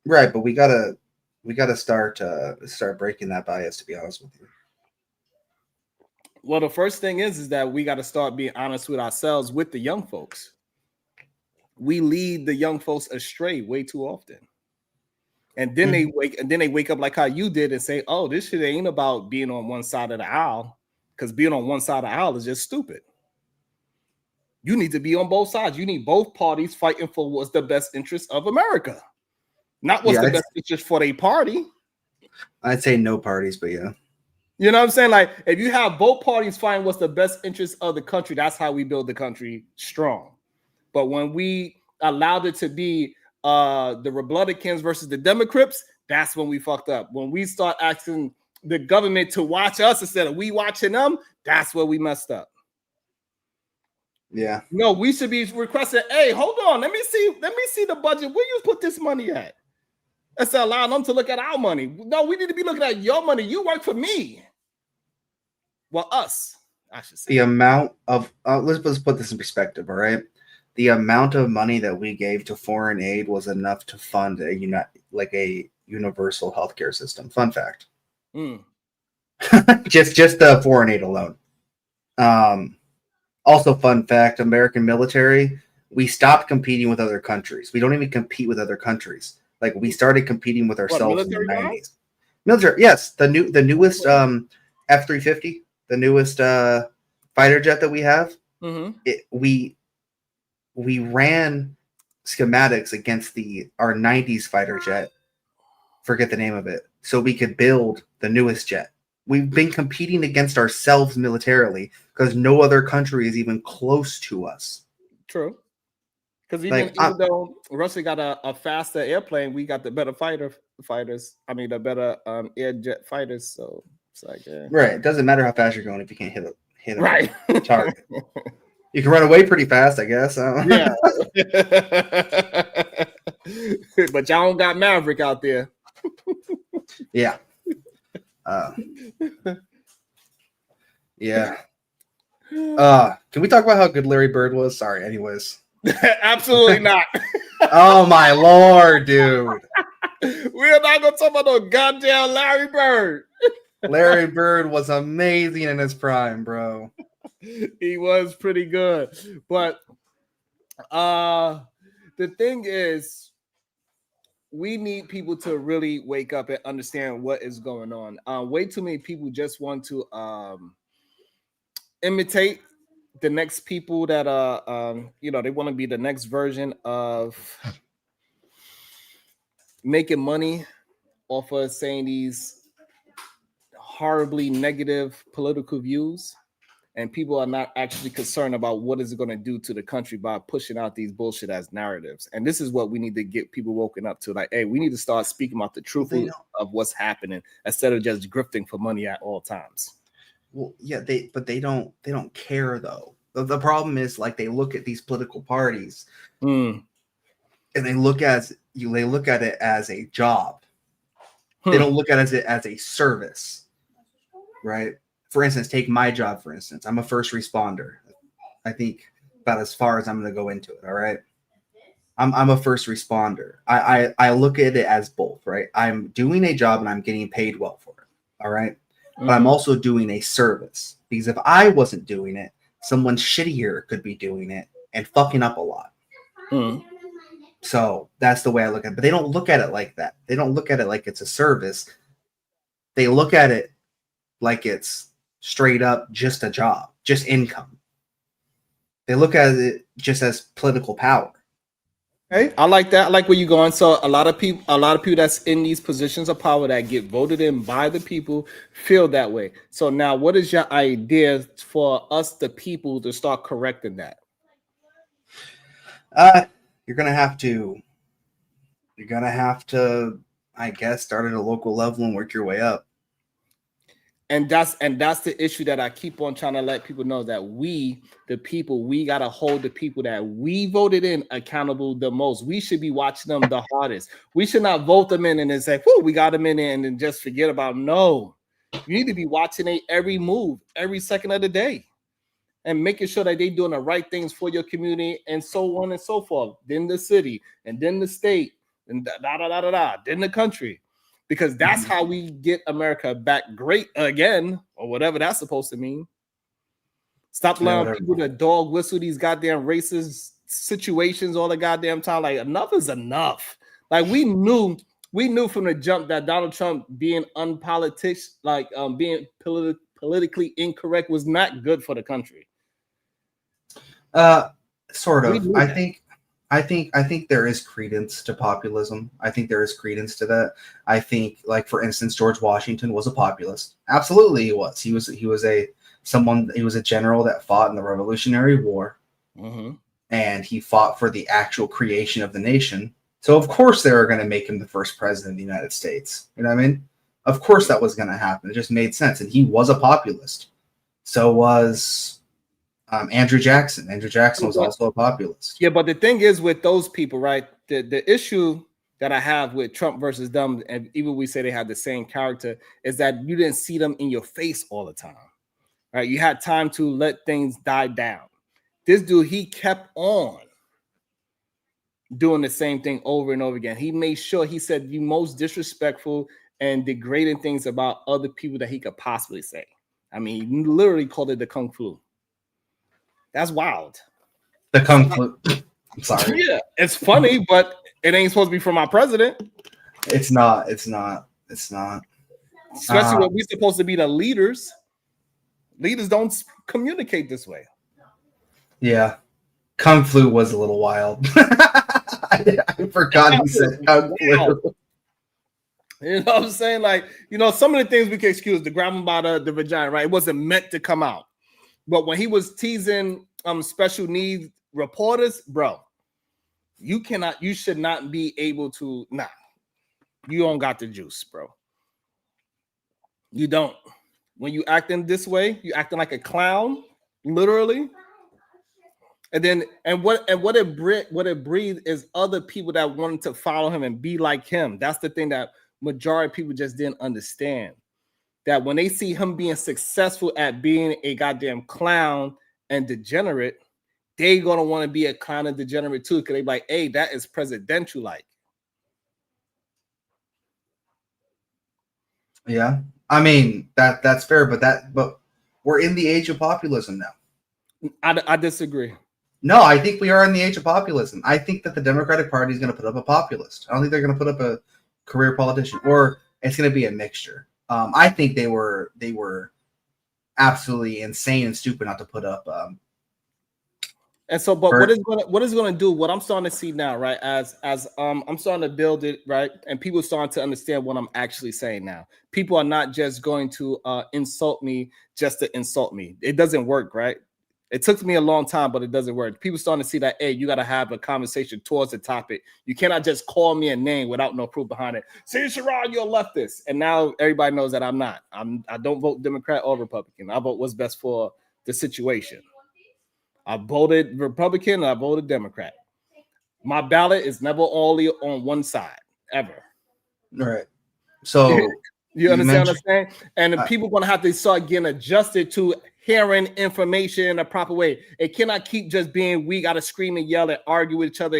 Right, but we gotta start breaking that bias, to be honest with you. Well, the first thing is that we got to start being honest with ourselves, with the young folks. We lead the young folks astray way too often. And then they wake up like how you did and say, oh, this shit ain't about being on one side of the aisle, because being on one side of the aisle is just stupid. You need to be on both sides. You need both parties fighting for what's the best interest of America, not what's the best interest for their party. I'd say no parties, but yeah. You know what I'm saying? Like, if you have both parties fighting what's the best interest of the country, that's how we build the country strong. But when we allowed it to be the Republicans versus the Democrats, that's when we fucked up. When we start asking the government to watch us instead of we watching them, that's where we messed up. Yeah. No, we should be requesting, hey, hold on, let me see the budget. Where you put this money at? Let's allow them to look at our money. No, we need to be looking at your money. You work for me. Well, us, I should say. The amount of let's put this in perspective, all right? The amount of money that we gave to foreign aid was enough to fund a universal healthcare system. Fun fact. just the foreign aid alone. Also, fun fact: American military, we stopped competing with other countries. We don't even compete with other countries. Like, we started competing with ourselves in the 90s. Military, yes. The newest F-350, the newest fighter jet that we have. We ran schematics against our 90s fighter jet. Forget the name of it. So we could build the newest jet. We've been competing against ourselves militarily because no other country is even close to us. True. Because even though Russia got a faster airplane, we got the better fighters. I mean, the better air jet fighters. So it's like, right. It doesn't matter how fast you're going if you can't hit a right target. You can run away pretty fast, I guess. Yeah. But y'all don't got Maverick out there. Yeah. Yeah. Can we talk about how good Larry Bird was? Sorry, anyways. Absolutely not. Oh my lord, dude. We're not gonna talk about no goddamn Larry Bird. Larry Bird was amazing in his prime, bro. He was pretty good. But the thing is, we need people to really wake up and understand what is going on. Way too many people just want to imitate the next people that they want to be the next version of making money off of saying these horribly negative political views, and people are not actually concerned about what is it going to do to the country by pushing out these bullshit as narratives. And this is what we need to get people woken up to. Like, hey, we need to start speaking about the truth of what's happening instead of just grifting for money at all times. Well, yeah, they don't care though. The problem is, like, they look at these political parties and they look at it as a job. They don't look at it as a service, right? For instance, take my job, for instance. I'm a first responder. I think about as far as I'm going to go into it, all right? I'm a first responder. I look at it as both, right? I'm doing a job and I'm getting paid well for it, all right? But I'm also doing a service, because if I wasn't doing it, someone shittier could be doing it and fucking up a lot. So that's the way I look at it. But they don't look at it like that. They don't look at it like it's a service. They look at it like it's straight up just a job, just income. They look at it just as political power. Hey, I like that. I like where you're going. So a lot of people that's in these positions of power that get voted in by the people feel that way. So now, what is your idea for us, the people, to start correcting that? You're gonna have to, I guess, start at a local level and work your way up. And that's the issue that I keep on trying to let people know, that we, the people, we got to hold the people that we voted in accountable the most. We should be watching them the hardest. We should not vote them in and then say, "Whoa, we got them in there," and then just forget about them. No, you need to be watching every move, every second of the day, and making sure that they're doing the right things for your community, and so on and so forth. Then the city, and then the state, and then the country. Because that's how we get America back great again, or whatever that's supposed to mean. Stop allowing people to dog whistle these goddamn racist situations all the goddamn time. Like, enough is enough. Like, we knew from the jump that Donald Trump being being politically incorrect was not good for the country. Sort of. I think there is credence to populism. I think there is credence to that. I think, like, for instance, George Washington was a populist. Absolutely, he was. He was a general that fought in the Revolutionary War, and he fought for the actual creation of the nation. So of course they were going to make him the first president of the United States. You know what I mean? Of course that was going to happen. It just made sense, and he was a populist. So was Andrew Jackson. Andrew Jackson was also a populist. Yeah, but the thing is with those people, right? The issue that I have with Trump versus them, and even we say they have the same character, is that you didn't see them in your face all the time, right? You had time to let things die down. This dude, he kept on doing the same thing over and over again. He made sure he said the most disrespectful and degrading things about other people that he could possibly say. I mean, he literally called it the Kung Flu. That's wild. The Kung Flu. I'm sorry. Yeah, it's funny, but it ain't supposed to be from our president. It's not. Especially when we're supposed to be the leaders. Leaders don't communicate this way. Yeah. Kung Flu was a little wild. I forgot he said Kung Flu. You know what I'm saying? Like, some of the things we can excuse, to grab him by the vagina, right? It wasn't meant to come out. But when he was teasing special needs reporters, bro, you should not be able to. Nah, you don't got the juice, bro. You don't. When you acting this way, you acting like a clown, literally. And what it breeds is other people that wanted to follow him and be like him. That's the thing that majority of people just didn't understand. That when they see him being successful at being a goddamn clown and degenerate, they gonna want to be a clown and degenerate too, because they like, hey, that is presidential like. Yeah, I mean that's fair, but we're in the age of populism now. I disagree. No, I think we are in the age of populism. I think that the Democratic Party is going to put up a populist. I don't think they're going to put up a career politician, or it's going to be a mixture. I think they were absolutely insane and stupid not to put up. And so, but what is going to do? What I'm starting to see now, right? As I'm starting to build it, right, and people starting to understand what I'm actually saying now. People are not just going to insult me just to insult me. It doesn't work, right? It took me a long time, but it doesn't work. People starting to see that, hey, you got to have a conversation towards the topic. You cannot just call me a name without no proof behind it. See, Sharon, you're a leftist. And now everybody knows that I'm not. I don't vote Democrat or Republican. I vote what's best for the situation. I voted Republican and I voted Democrat. My ballot is never only on one side, ever. All right. So you understand what I'm saying? And the people going to have to start getting adjusted to hearing information in a proper way. It cannot keep just being we got to scream and yell and argue with each other.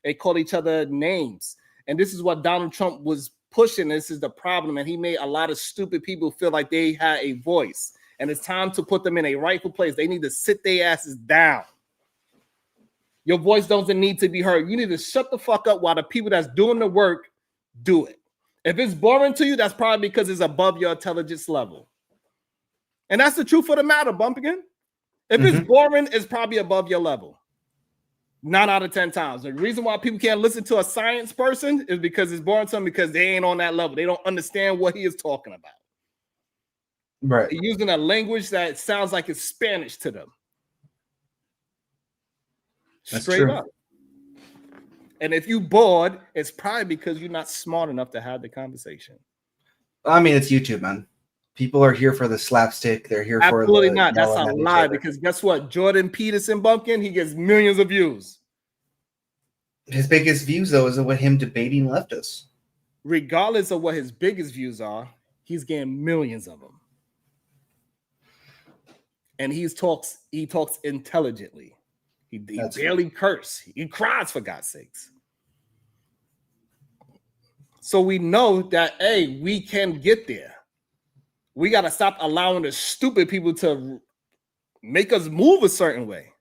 They call each other names. And this is what Donald Trump was pushing. This is the problem. And he made a lot of stupid people feel like they had a voice. And it's time to put them in a rightful place. They need to sit their asses down. Your voice doesn't need to be heard. You need to shut the fuck up while the people that's doing the work do it. If it's boring to you, that's probably because it's above your intelligence level. And that's the truth of the matter, Bumpkin. If it's boring, it's probably above your level. 9 out of 10 times. The reason why people can't listen to a science person is because it's boring to them because they ain't on that level. They don't understand what he is talking about. Right. They're using a language that sounds like it's Spanish to them. That's Straight true. up. And if you bored, it's probably because you're not smart enough to have the conversation. I mean, it's YouTube, man. People are here for the slapstick. They're here for absolutely not. That's a yelling at each lie. other. Because guess what? Jordan Peterson Bumpkin, he gets millions of views. His biggest views, though, is with him debating leftists. Regardless of what his biggest views are, he's getting millions of them. And he talks intelligently. He barely curse. He cries, for God's sakes. So we know that, hey, we can get there. We got to stop allowing the stupid people to make us move a certain way.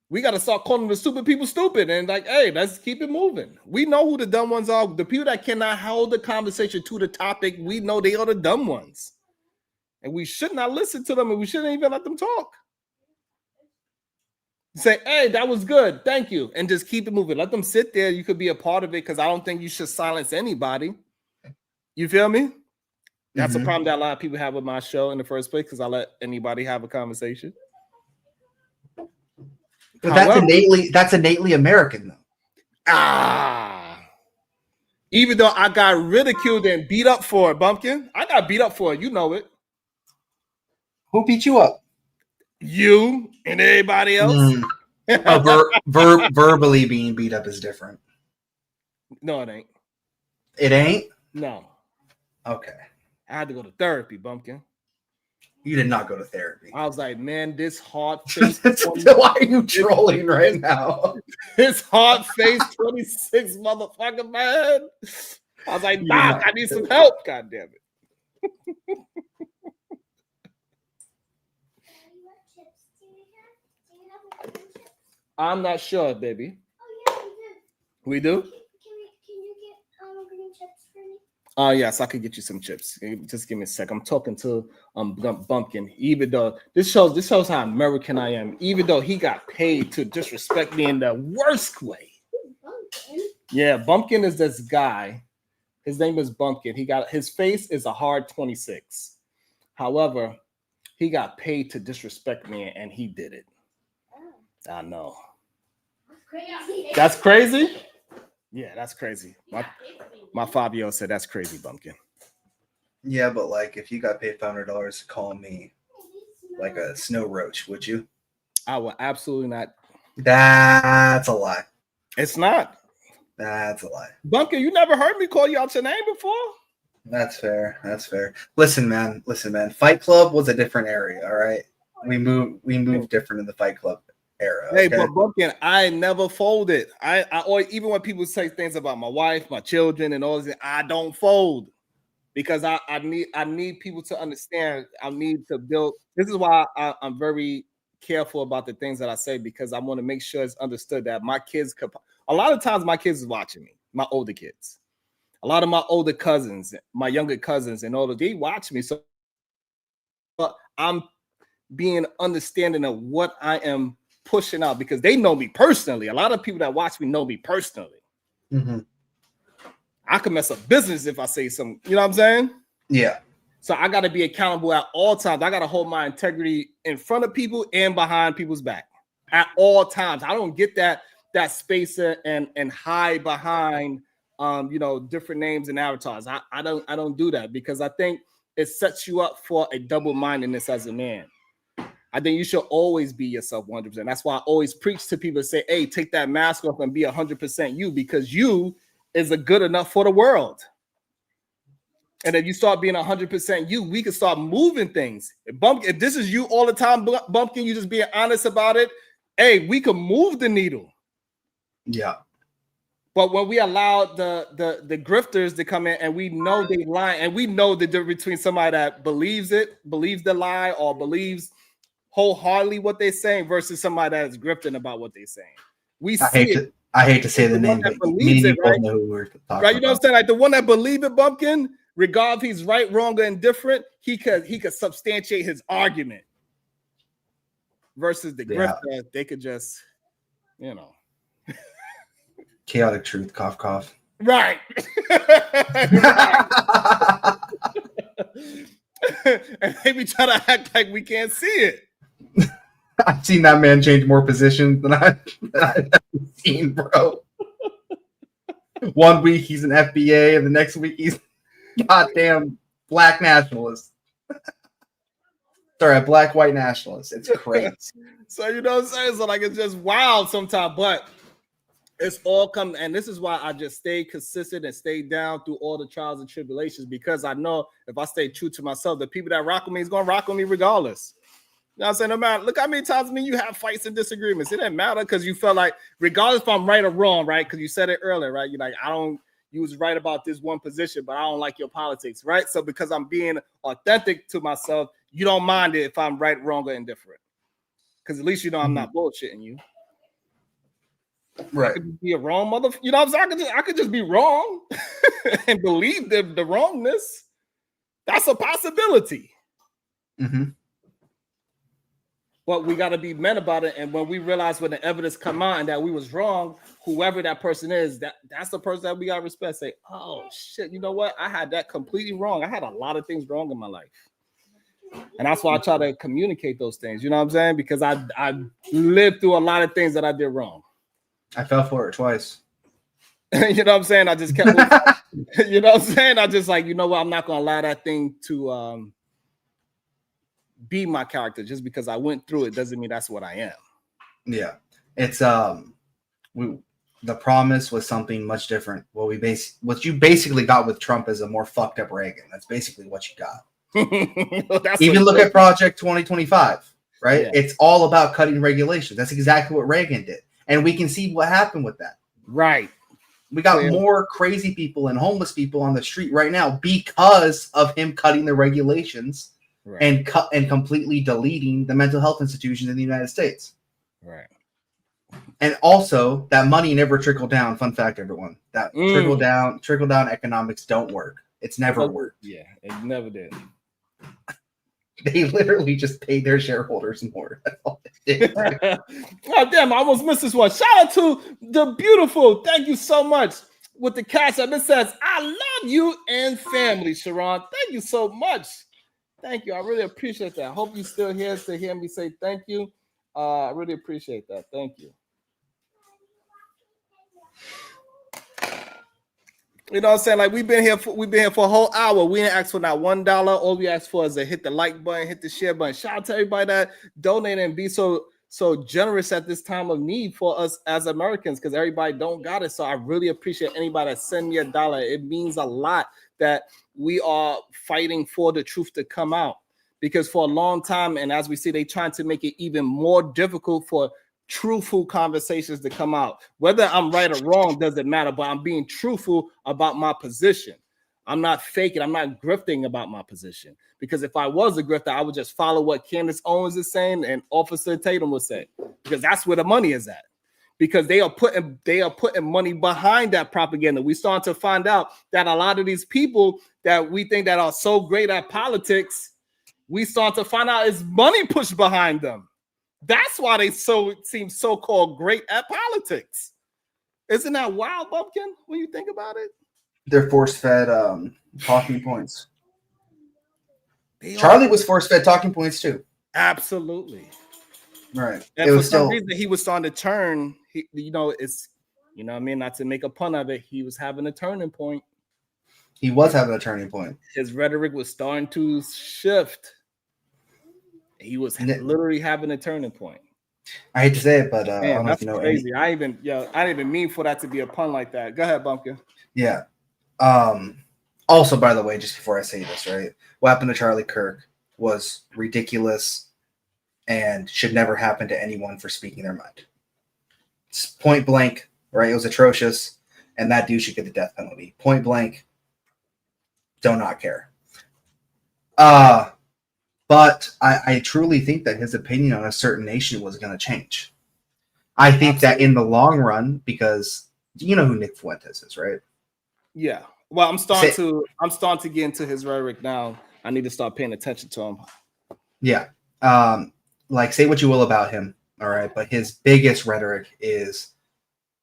We got to start calling the stupid people stupid and like, hey, let's keep it moving. We know who the dumb ones are. The people that cannot hold the conversation to the topic, we know they are the dumb ones. And we should not listen to them and we shouldn't even let them talk. Say, hey, that was good. Thank you. And just keep it moving. Let them sit there. You could be a part of it because I don't think you should silence anybody. You feel me? That's a problem that a lot of people have with my show in the first place because I let anybody have a conversation. But that's innately American, though. Even though I got ridiculed and beat up for it, Bumpkin. I got beat up for it. You know it. Who beat you up? You and everybody else. Verbally being beat up is different. No, it ain't. It ain't? No. Okay. I had to go to therapy, Bumpkin. You did not go to therapy. I was like, man, this hard face. Why are you trolling right now? This hard face 26 motherfucker, man. I was like, Doc, I need some help. God damn it. I'm not sure, baby. Oh, yeah, we do. Can you get green chips for me? Yes, I could get you some chips. Just give me a sec. I'm talking to Bumpkin. Even though this shows how American I am. Even though he got paid to disrespect me in the worst way. Bumpkin? Yeah, Bumpkin is this guy. His name is Bumpkin. His face is a hard 26. However, he got paid to disrespect me, and he did it. Oh. I know. Crazy. That's crazy? Yeah, that's crazy. My 5-year-old said that's crazy, Bumpkin. Yeah, but like if you got paid $500 to call me like a snow roach, would you? I will absolutely not. That's a lie. It's not. That's a lie. Bunker, you never heard me call you out your name before? That's fair. That's fair. Listen, man. Fight Club was a different area. All right. We moved different in the Fight Club era. Hey, Okay? but Bunker, I never folded. I always, even when people say things about my wife, my children, and all this, I don't fold because I need people to understand. I need to build. This is why I'm very careful about the things that I say because I want to make sure it's understood that my kids could. A lot of times, my kids is watching me. My older kids. A lot of my older cousins, my younger cousins, and all of they watch me. So but I'm being understanding of what I am pushing out because they know me personally. A lot of people that watch me know me personally. Mm-hmm. I could mess up business if I say something. You know what I'm saying? Yeah. So I got to be accountable at all times. I got to hold my integrity in front of people and behind people's back at all times. I don't get that space and hide behind different names and avatars. I don't do that because I think it sets you up for a double-mindedness as a man. I think you should always be yourself 100%. That's why I always preach to people, say, hey, take that mask off and be 100% you because you is a good enough for the world. And if you start being 100% you, we can start moving things. If this is you all the time, Bumpkin, you just being honest about it, hey, we can move the needle. Yeah. But when we allow the grifters to come in and we know they lie, and we know the difference between somebody that believes the lie or believes wholeheartedly what they're saying versus somebody that is grifting about what they're saying. I hate to say the name, but me and you both know who we're talking about. Right, you know what I'm saying? Like the one that believe it, Bumpkin, regardless if he's right, wrong, or indifferent, he could substantiate his argument. Versus the grifter, they could just, chaotic truth, cough, cough. Right. And they be trying to act like we can't see it. I've seen that man change more positions than I've ever seen, bro. 1 week he's an FBA, and the next week he's goddamn black nationalist. Sorry, black white nationalist. It's crazy. So you know what I'm saying? So like it's just wild sometimes, but it's all come, and this is why I just stay consistent and stay down through all the trials and tribulations because I know if I stay true to myself, the people that rock with me is gonna rock with me regardless. You know what I'm saying? No matter, look how many times you have fights and disagreements. It doesn't matter because you felt like, regardless if I'm right or wrong, right? Because you said it earlier, right? You're like, you was right about this one position, but I don't like your politics, right? So because I'm being authentic to myself, you don't mind it if I'm right, wrong, or indifferent. Because at least you know I'm not bullshitting you. Right. I could be a wrong mother. You know what I'm saying? I could just be wrong and believe the wrongness. That's a possibility. Mm-hmm. But we got to be men about it. And when we realize when the evidence come out and that we was wrong, whoever that person is, that's the person that we got to respect. Say, oh, shit, you know what? I had that completely wrong. I had a lot of things wrong in my life. And that's why I try to communicate those things. You know what I'm saying? Because I lived through a lot of things that I did wrong. I fell for it twice. You know what I'm saying? I just kept you know what I'm saying? I just like, you know what? I'm not going to allow that thing to be my character. Just because I went through it doesn't mean that's what I am. Yeah. It's the promise was something much different. What you basically got with Trump is a more fucked up Reagan. That's basically what you got. Even look at Project 2025, right? Yeah. It's all about cutting regulations. That's exactly what Reagan did. And we can see what happened with that. Right. We got more crazy people and homeless people on the street right now because of him cutting the regulations and completely deleting the mental health institutions in the United States. Right. And also that money never trickled down. Fun fact, everyone. That trickle down economics don't work. It's never worked. Yeah, it never did. They literally just paid their shareholders more. That's all they did. Oh, damn, I almost missed this one. Shout out to the beautiful. Thank you so much. With the cash app, it says, I love you and family, Sharon. Thank you so much. Thank you. I really appreciate that. I hope you're still here to hear me say thank you. I really appreciate that. Thank you. You know what I'm saying? Like we've been here for a whole hour. We didn't ask for not $1. All we asked for is to hit the like button, hit the share button. Shout out to everybody that donated and be so so generous at this time of need for us as Americans, because everybody don't got it. So I really appreciate anybody that send me $1. It means a lot that we are fighting for the truth to come out, because for a long time, and as we see, they trying to make it even more difficult for truthful conversations to come out. Whether I'm right or wrong doesn't matter, but I'm being truthful about my position. I'm not faking. I'm not grifting about my position, because if I was a grifter, I would just follow what Candace Owens is saying and Officer Tatum would say, because that's where the money is at. Because they are putting money behind that propaganda. We starting to find out that a lot of these people that we think that are so great at politics, we start to find out is money pushed behind them. That's why they seem so-called great at politics. Isn't that wild, Bumpkin, when you think about it? They're force-fed talking points. Charlie was force-fed talking points too. Absolutely. Right. And for some reason, he was starting to turn. It's, what I mean, not to make a pun of it, he was having a turning point. He was having a turning point. His rhetoric was starting to shift. He was literally having a turning point. I hate to say it, but Man, I don't know that's if you know crazy. I didn't even mean for that to be a pun like that. Go ahead, Bumpkin. Yeah. Also, by the way, just before I say this, right, what happened to Charlie Kirk was ridiculous and should never happen to anyone for speaking their mind. It's point blank, right? It was atrocious, and that dude should get the death penalty. Point blank. Do not care. But I truly think that his opinion on a certain nation was going to change. I think that in the long run, because you know who Nick Fuentes is, right? Yeah. Well, I'm starting to get into his rhetoric now. I need to start paying attention to him. Yeah. Like, say what you will about him, all right, but his biggest rhetoric is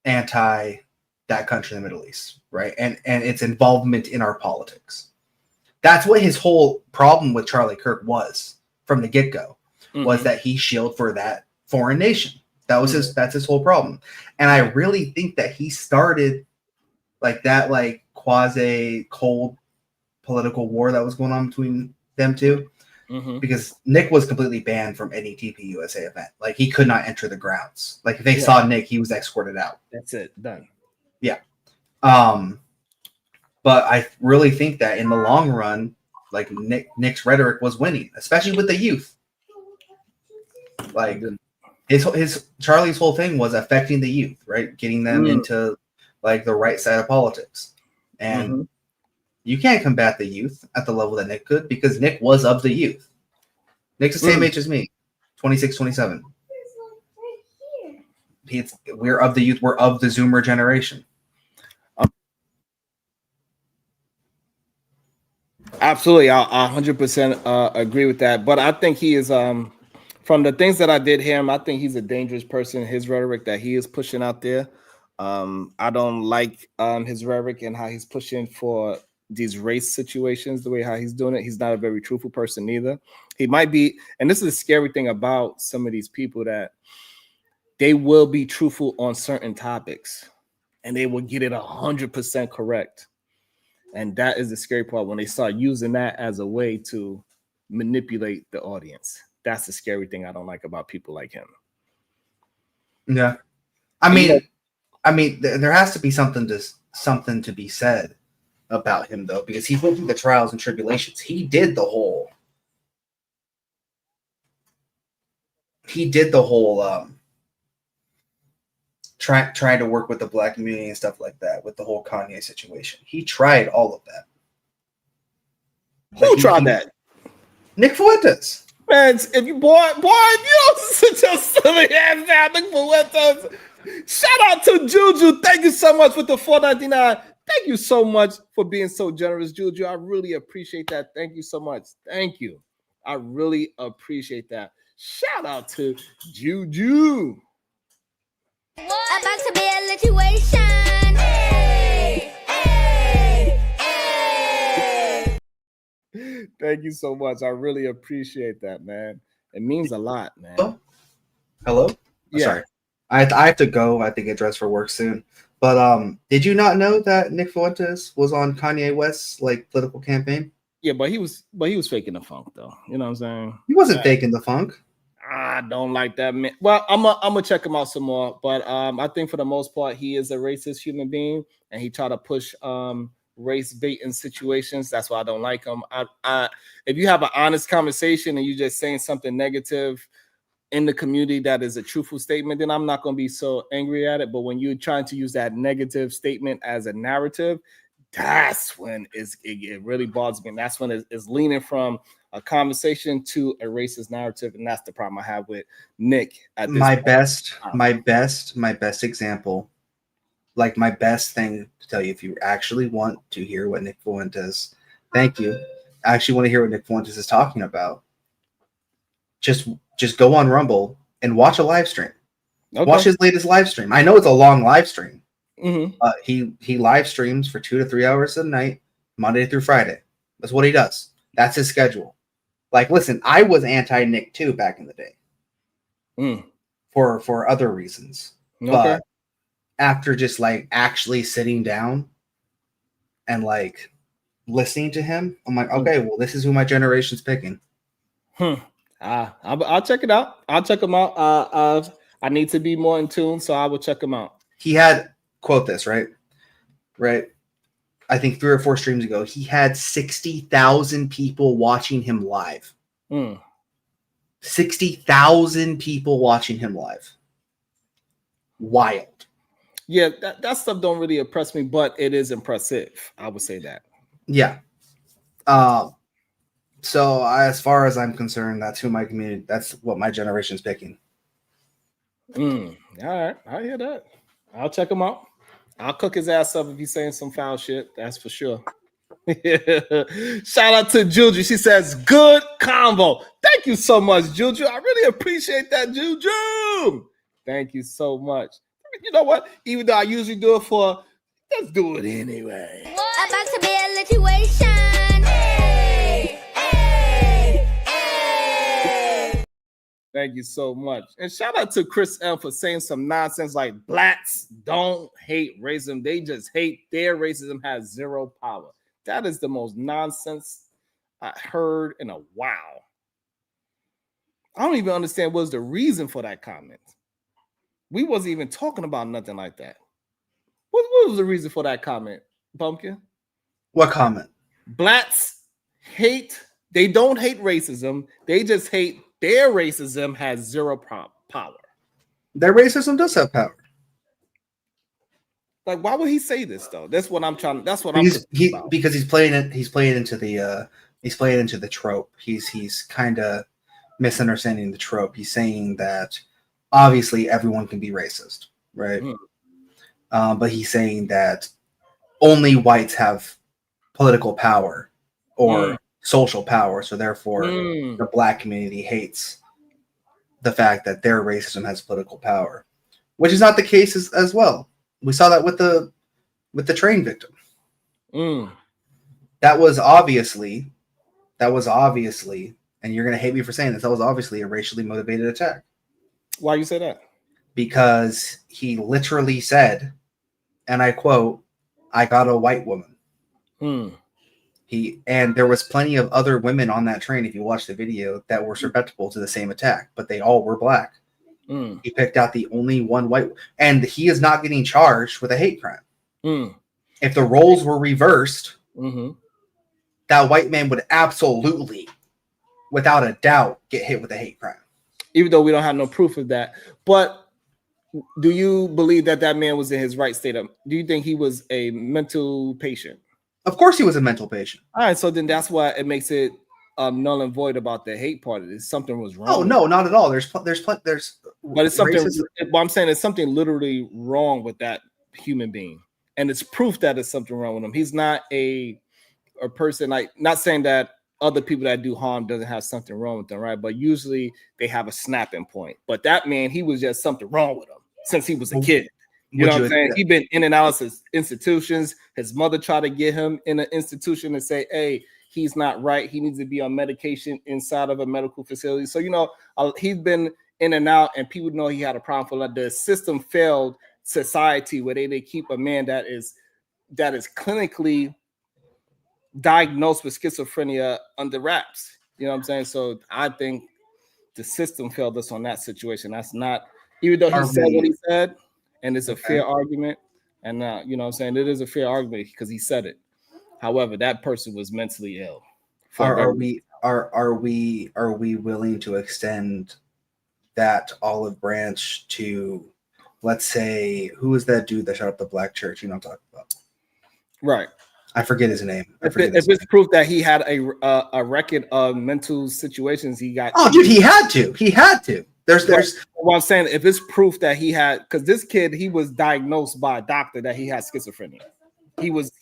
anti that country in the Middle East, right? And its involvement in our politics. That's what his whole problem with Charlie Kirk was from the get-go, was that he shielded for that foreign nation. That was that's his whole problem. And I really think that he started like that, like quasi cold political war that was going on between them two, because Nick was completely banned from any TPUSA event. Like, he could not enter the grounds. Like, if they saw Nick, he was escorted out. That's it. Done. Yeah. But I really think that in the long run, like, Nick's rhetoric was winning, especially with the youth. Like, his Charlie's whole thing was affecting the youth, right? Getting them into like the right side of politics. And you can't combat the youth at the level that Nick could, because Nick was of the youth. Nick's the same age as me, 26, 27. We're of the youth. We're of the Zoomer generation. Absolutely. I 100% agree with that. But I think he is, from the things that I did hear him, I think he's a dangerous person. His rhetoric that he is pushing out there. I don't like his rhetoric and how he's pushing for these race situations, the way how he's doing it. He's not a very truthful person either. He might be, and this is a scary thing about some of these people, that they will be truthful on certain topics and they will get it 100% correct. And that is the scary part, when they start using that as a way to manipulate the audience. That's the scary thing I don't like about people like him. Yeah. I mean, there has to be something to be said about him, though, because he went through the trials and tribulations. He did the whole trying to work with the black community and stuff like that, with the whole Kanye situation. He tried all of that. Who tried that? Nick Fuentes. Man, if you boy, you don't sit your silly ass down, Nick Fuentes. Shout out to Juju. Thank you so much with the $4.99. Thank you so much for being so generous, Juju. I really appreciate that. Thank you so much. Thank you. I really appreciate that. Shout out to Juju. About to be a situation. Hey, hey, hey. Thank you so much. I really appreciate that, man. It means a lot, man. Hello? Yeah. Sorry. I have to go. I have to get dressed for work soon. But did you not know that Nick Fuentes was on Kanye West's like political campaign? Yeah, but he was faking the funk, though. You know what I'm saying? He wasn't faking the funk. I don't like that man. Well, I'm gonna check him out some more, but I think for the most part he is a racist human being, and he try to push race bait in situations. That's why I don't like him. If you have an honest conversation and you just saying something negative in the community that is a truthful statement, then I'm not gonna be so angry at it. But when you're trying to use that negative statement as a narrative, that's when it really bothers me. And that's when it's leaning from a conversation to a racist narrative, and that's the problem I have with Nick. At this My point. best example, like my best thing to tell you, if you actually want to hear what Nick Fuentes, thank you, I actually want to hear what Nick Fuentes is talking about. Just go on Rumble and watch a live stream. Okay. Watch his latest live stream. I know it's a long live stream. Mm-hmm. He live streams for 2 to 3 hours a night, Monday through Friday. That's what he does. That's his schedule. Like, listen, I was anti-Nick too back in the day, for other reasons. Okay. But after just like actually sitting down and like listening to him, I'm like, okay, well, this is who my generation's picking. I'll check it out. I'll check him out. I need to be more in tune, so I will check him out. He had, quote this, right? I think 3 or 4 streams ago, he had 60,000 people watching him live. 60,000 people watching him live. Wild. Yeah, that stuff don't really impress me, but it is impressive. I would say that. Yeah. So as far as I'm concerned, that's what my generation's picking. All right, I hear that. I'll check him out. I'll cook his ass up if he's saying some foul shit. That's for sure. Shout out to Juju. She says, good combo. Thank you so much, Juju. I really appreciate that, Juju. Thank you so much. You know what? Even though I usually do it for, let's do it anyway. About to be a situation. Hey, hey, hey. Thank you so much. And shout out to Chris M for saying some nonsense like blacks don't hate racism. They just hate their racism has zero power. That is the most nonsense I heard in a while. I don't even understand what was the reason for that comment. We wasn't even talking about nothing like that. What was the reason for that comment, Pumpkin? What comment? Blacks they don't hate racism. They just hate their racism has zero power. Their racism does have power. Like, why would he say this though? That's what I'm trying. That's what because he's playing into the trope. He's kind of misunderstanding the trope. He's saying that obviously everyone can be racist, right? But he's saying that only whites have political power or social power, so therefore the black community hates the fact that their racism has political power, which is not the case as well. We saw that with the train victim. That was obviously, and you're gonna hate me for saying this, that was obviously a racially motivated attack. Why you say that? Because he literally said, and I quote, "I got a white woman." And there was plenty of other women on that train, if you watch the video, that were susceptible to the same attack, but they all were black. He picked out the only one white, and he is not getting charged with a hate crime. If the roles were reversed, that white man would absolutely, without a doubt, get hit with a hate crime. Even though we don't have no proof of that. But do you believe that man was in his right state? Do you think he was a mental patient? Of course he was a mental patient. All right, so then that's why it makes it null and void about the hate part of it. Something was wrong. Oh no, not at all. But it's something. What I'm saying is something literally wrong with that human being, and it's proof that it's something wrong with him. He's not a person, like, not saying that other people that do harm doesn't have something wrong with them, right? But usually they have a snapping point. But that man, he was just something wrong with him since he was a kid. You know what I'm saying? He's been in and out of institutions. His mother tried to get him in an institution and say, hey, he's not right. He needs to be on medication inside of a medical facility. So, he's been in and out, and people know he had a problem for that. The system failed society where they keep a man that is clinically diagnosed with schizophrenia under wraps. You know what I'm saying? So I think the system failed us on that situation. That's not, even though he Are said what we- he said, and it's a Okay. fair argument. And you know what I'm saying? It is a fair argument because he said it. However, that person was mentally ill. Are we willing to extend that olive branch to, let's say, who is that dude that shot up the black church? You know what I'm talking about? Right. I forget his name. If it's proof that he had a record of mental situations, he got. Oh, dude, he had to. There's. What I'm saying, if it's proof that he had, because this kid, he was diagnosed by a doctor that he had schizophrenia. He was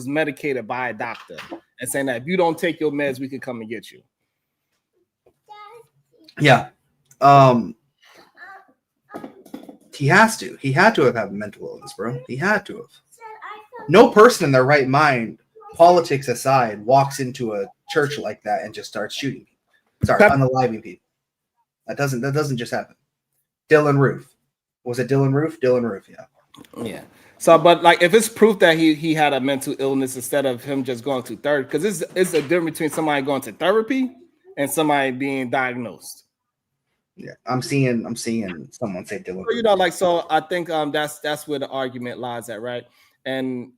medicated by a doctor and saying that if you don't take your meds, we can come and get you. Yeah. He has to. He had to have had mental illness, bro. He had to have. No person in their right mind, politics aside, walks into a church like that and just starts shooting people. Sorry, unaliving people. That doesn't just happen. Dylan Roof. Was it Dylan Roof? Dylan Roof, yeah. Yeah. So, but like, if it's proof that he had a mental illness instead of him just going to therapy, because it's a difference between somebody going to therapy and somebody being diagnosed. Yeah, I'm seeing someone say Dylan. You know, like, so I think that's where the argument lies at, right? And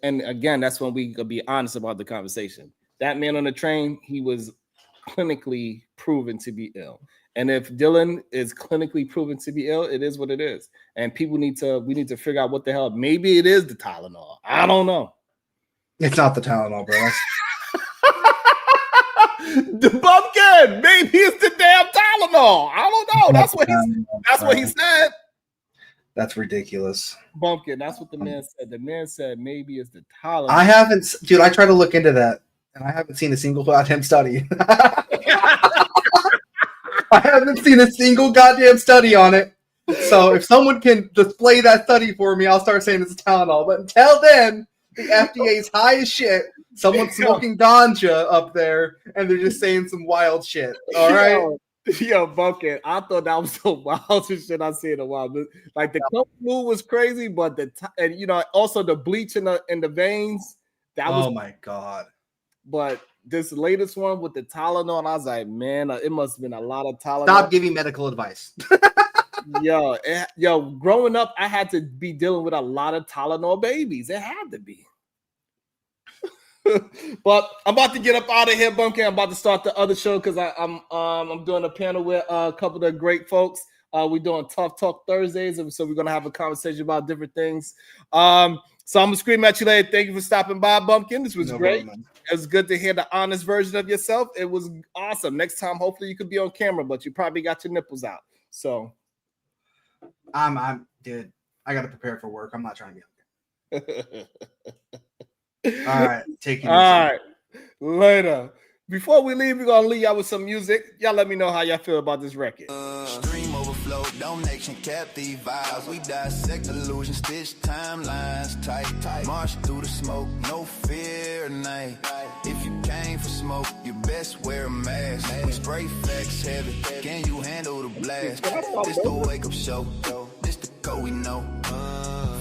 again, that's when we could be honest about the conversation. That man on the train, he was clinically proven to be ill. And if Dylan is clinically proven to be ill, it is what it is. And we need to figure out what the hell. Maybe it is the Tylenol. I don't know. It's not the Tylenol, bro. The bumpkin. Maybe it's the damn Tylenol. I don't know. That's what he said. That's ridiculous. Bumpkin. That's what the man said. The man said maybe it's the Tylenol. I tried to look into that, and I haven't seen a single goddamn study. I haven't seen a single goddamn study on it. So if someone can display that study for me, I'll start saying it's Tylenol. But until then, the FDA is high as shit. Someone's smoking ganja up there, and they're just saying some wild shit. All right? Yo, Bumpkin, I thought that was the wildest shit I've seen in a while. Like, the cold flu was crazy, but and you know, also the bleach in the veins. That was, oh my God. But this latest one with the Tylenol, and I was like, man, it must have been a lot of Tylenol. Stop giving medical advice. Yo, growing up, I had to be dealing with a lot of Tylenol babies. It had to be. But I'm about to get up out of here, Bumpkin. I'm about to start the other show because I'm doing a panel with a couple of great folks. We're doing Tough Talk Thursdays, and so we're gonna have a conversation about different things. So I'm gonna scream at you later. Thank you for stopping by, Bumpkin. This was great. Problem, it was good to hear the honest version of yourself. It was awesome. Next time, hopefully, you could be on camera, but you probably got your nipples out. So, dude. I gotta prepare for work. I'm not trying to be on camera. All right, take it easy. All right, later. Before we leave, we're gonna leave y'all with some music. Y'all let me know how y'all feel about this record. Stream overflow, donation, captive vibes. We dissect illusions, stitch timelines tight. March through the smoke, no fear at night. If you came for smoke, you best wear a mask. We spray facts heavy. Can you handle the blast? This the wake up show. This the code we know.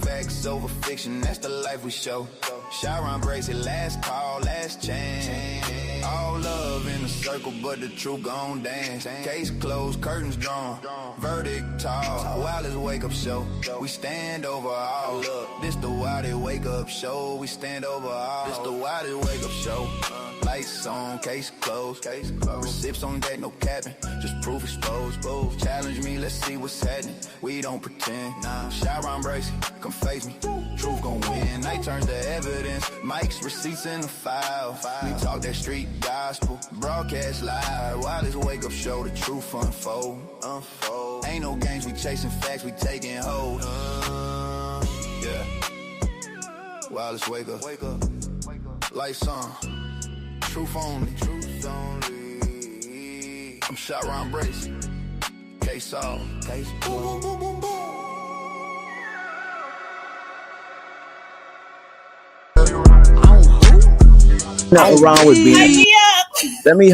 Facts over fiction, that's the life we show. Sharon bracelet, last call, last chance. All love in a circle, but the truth gon' dance. Case closed, curtains drawn, verdict tall. Wildest wake up show, we stand over all. This the wildest wake up show, we stand over all. This the wildest wake up show. Lights on, case closed. Receipts on deck, no capping, just proof exposed. Challenge me, let's see what's happening. We don't pretend. Sharon bracelet, come face me. Truth gon' win. Night turns to evidence. Mike's receipts in the file. We talk that street gospel, broadcast live. Wildest wake up show, the truth unfold. Ain't no games, we chasing facts, we taking hold. Yeah. Wildest wake up. Lights on. Truth only. I'm shot round brace. Case off. Case boom, boom, boom, boom. Nothing wrong with being. Let me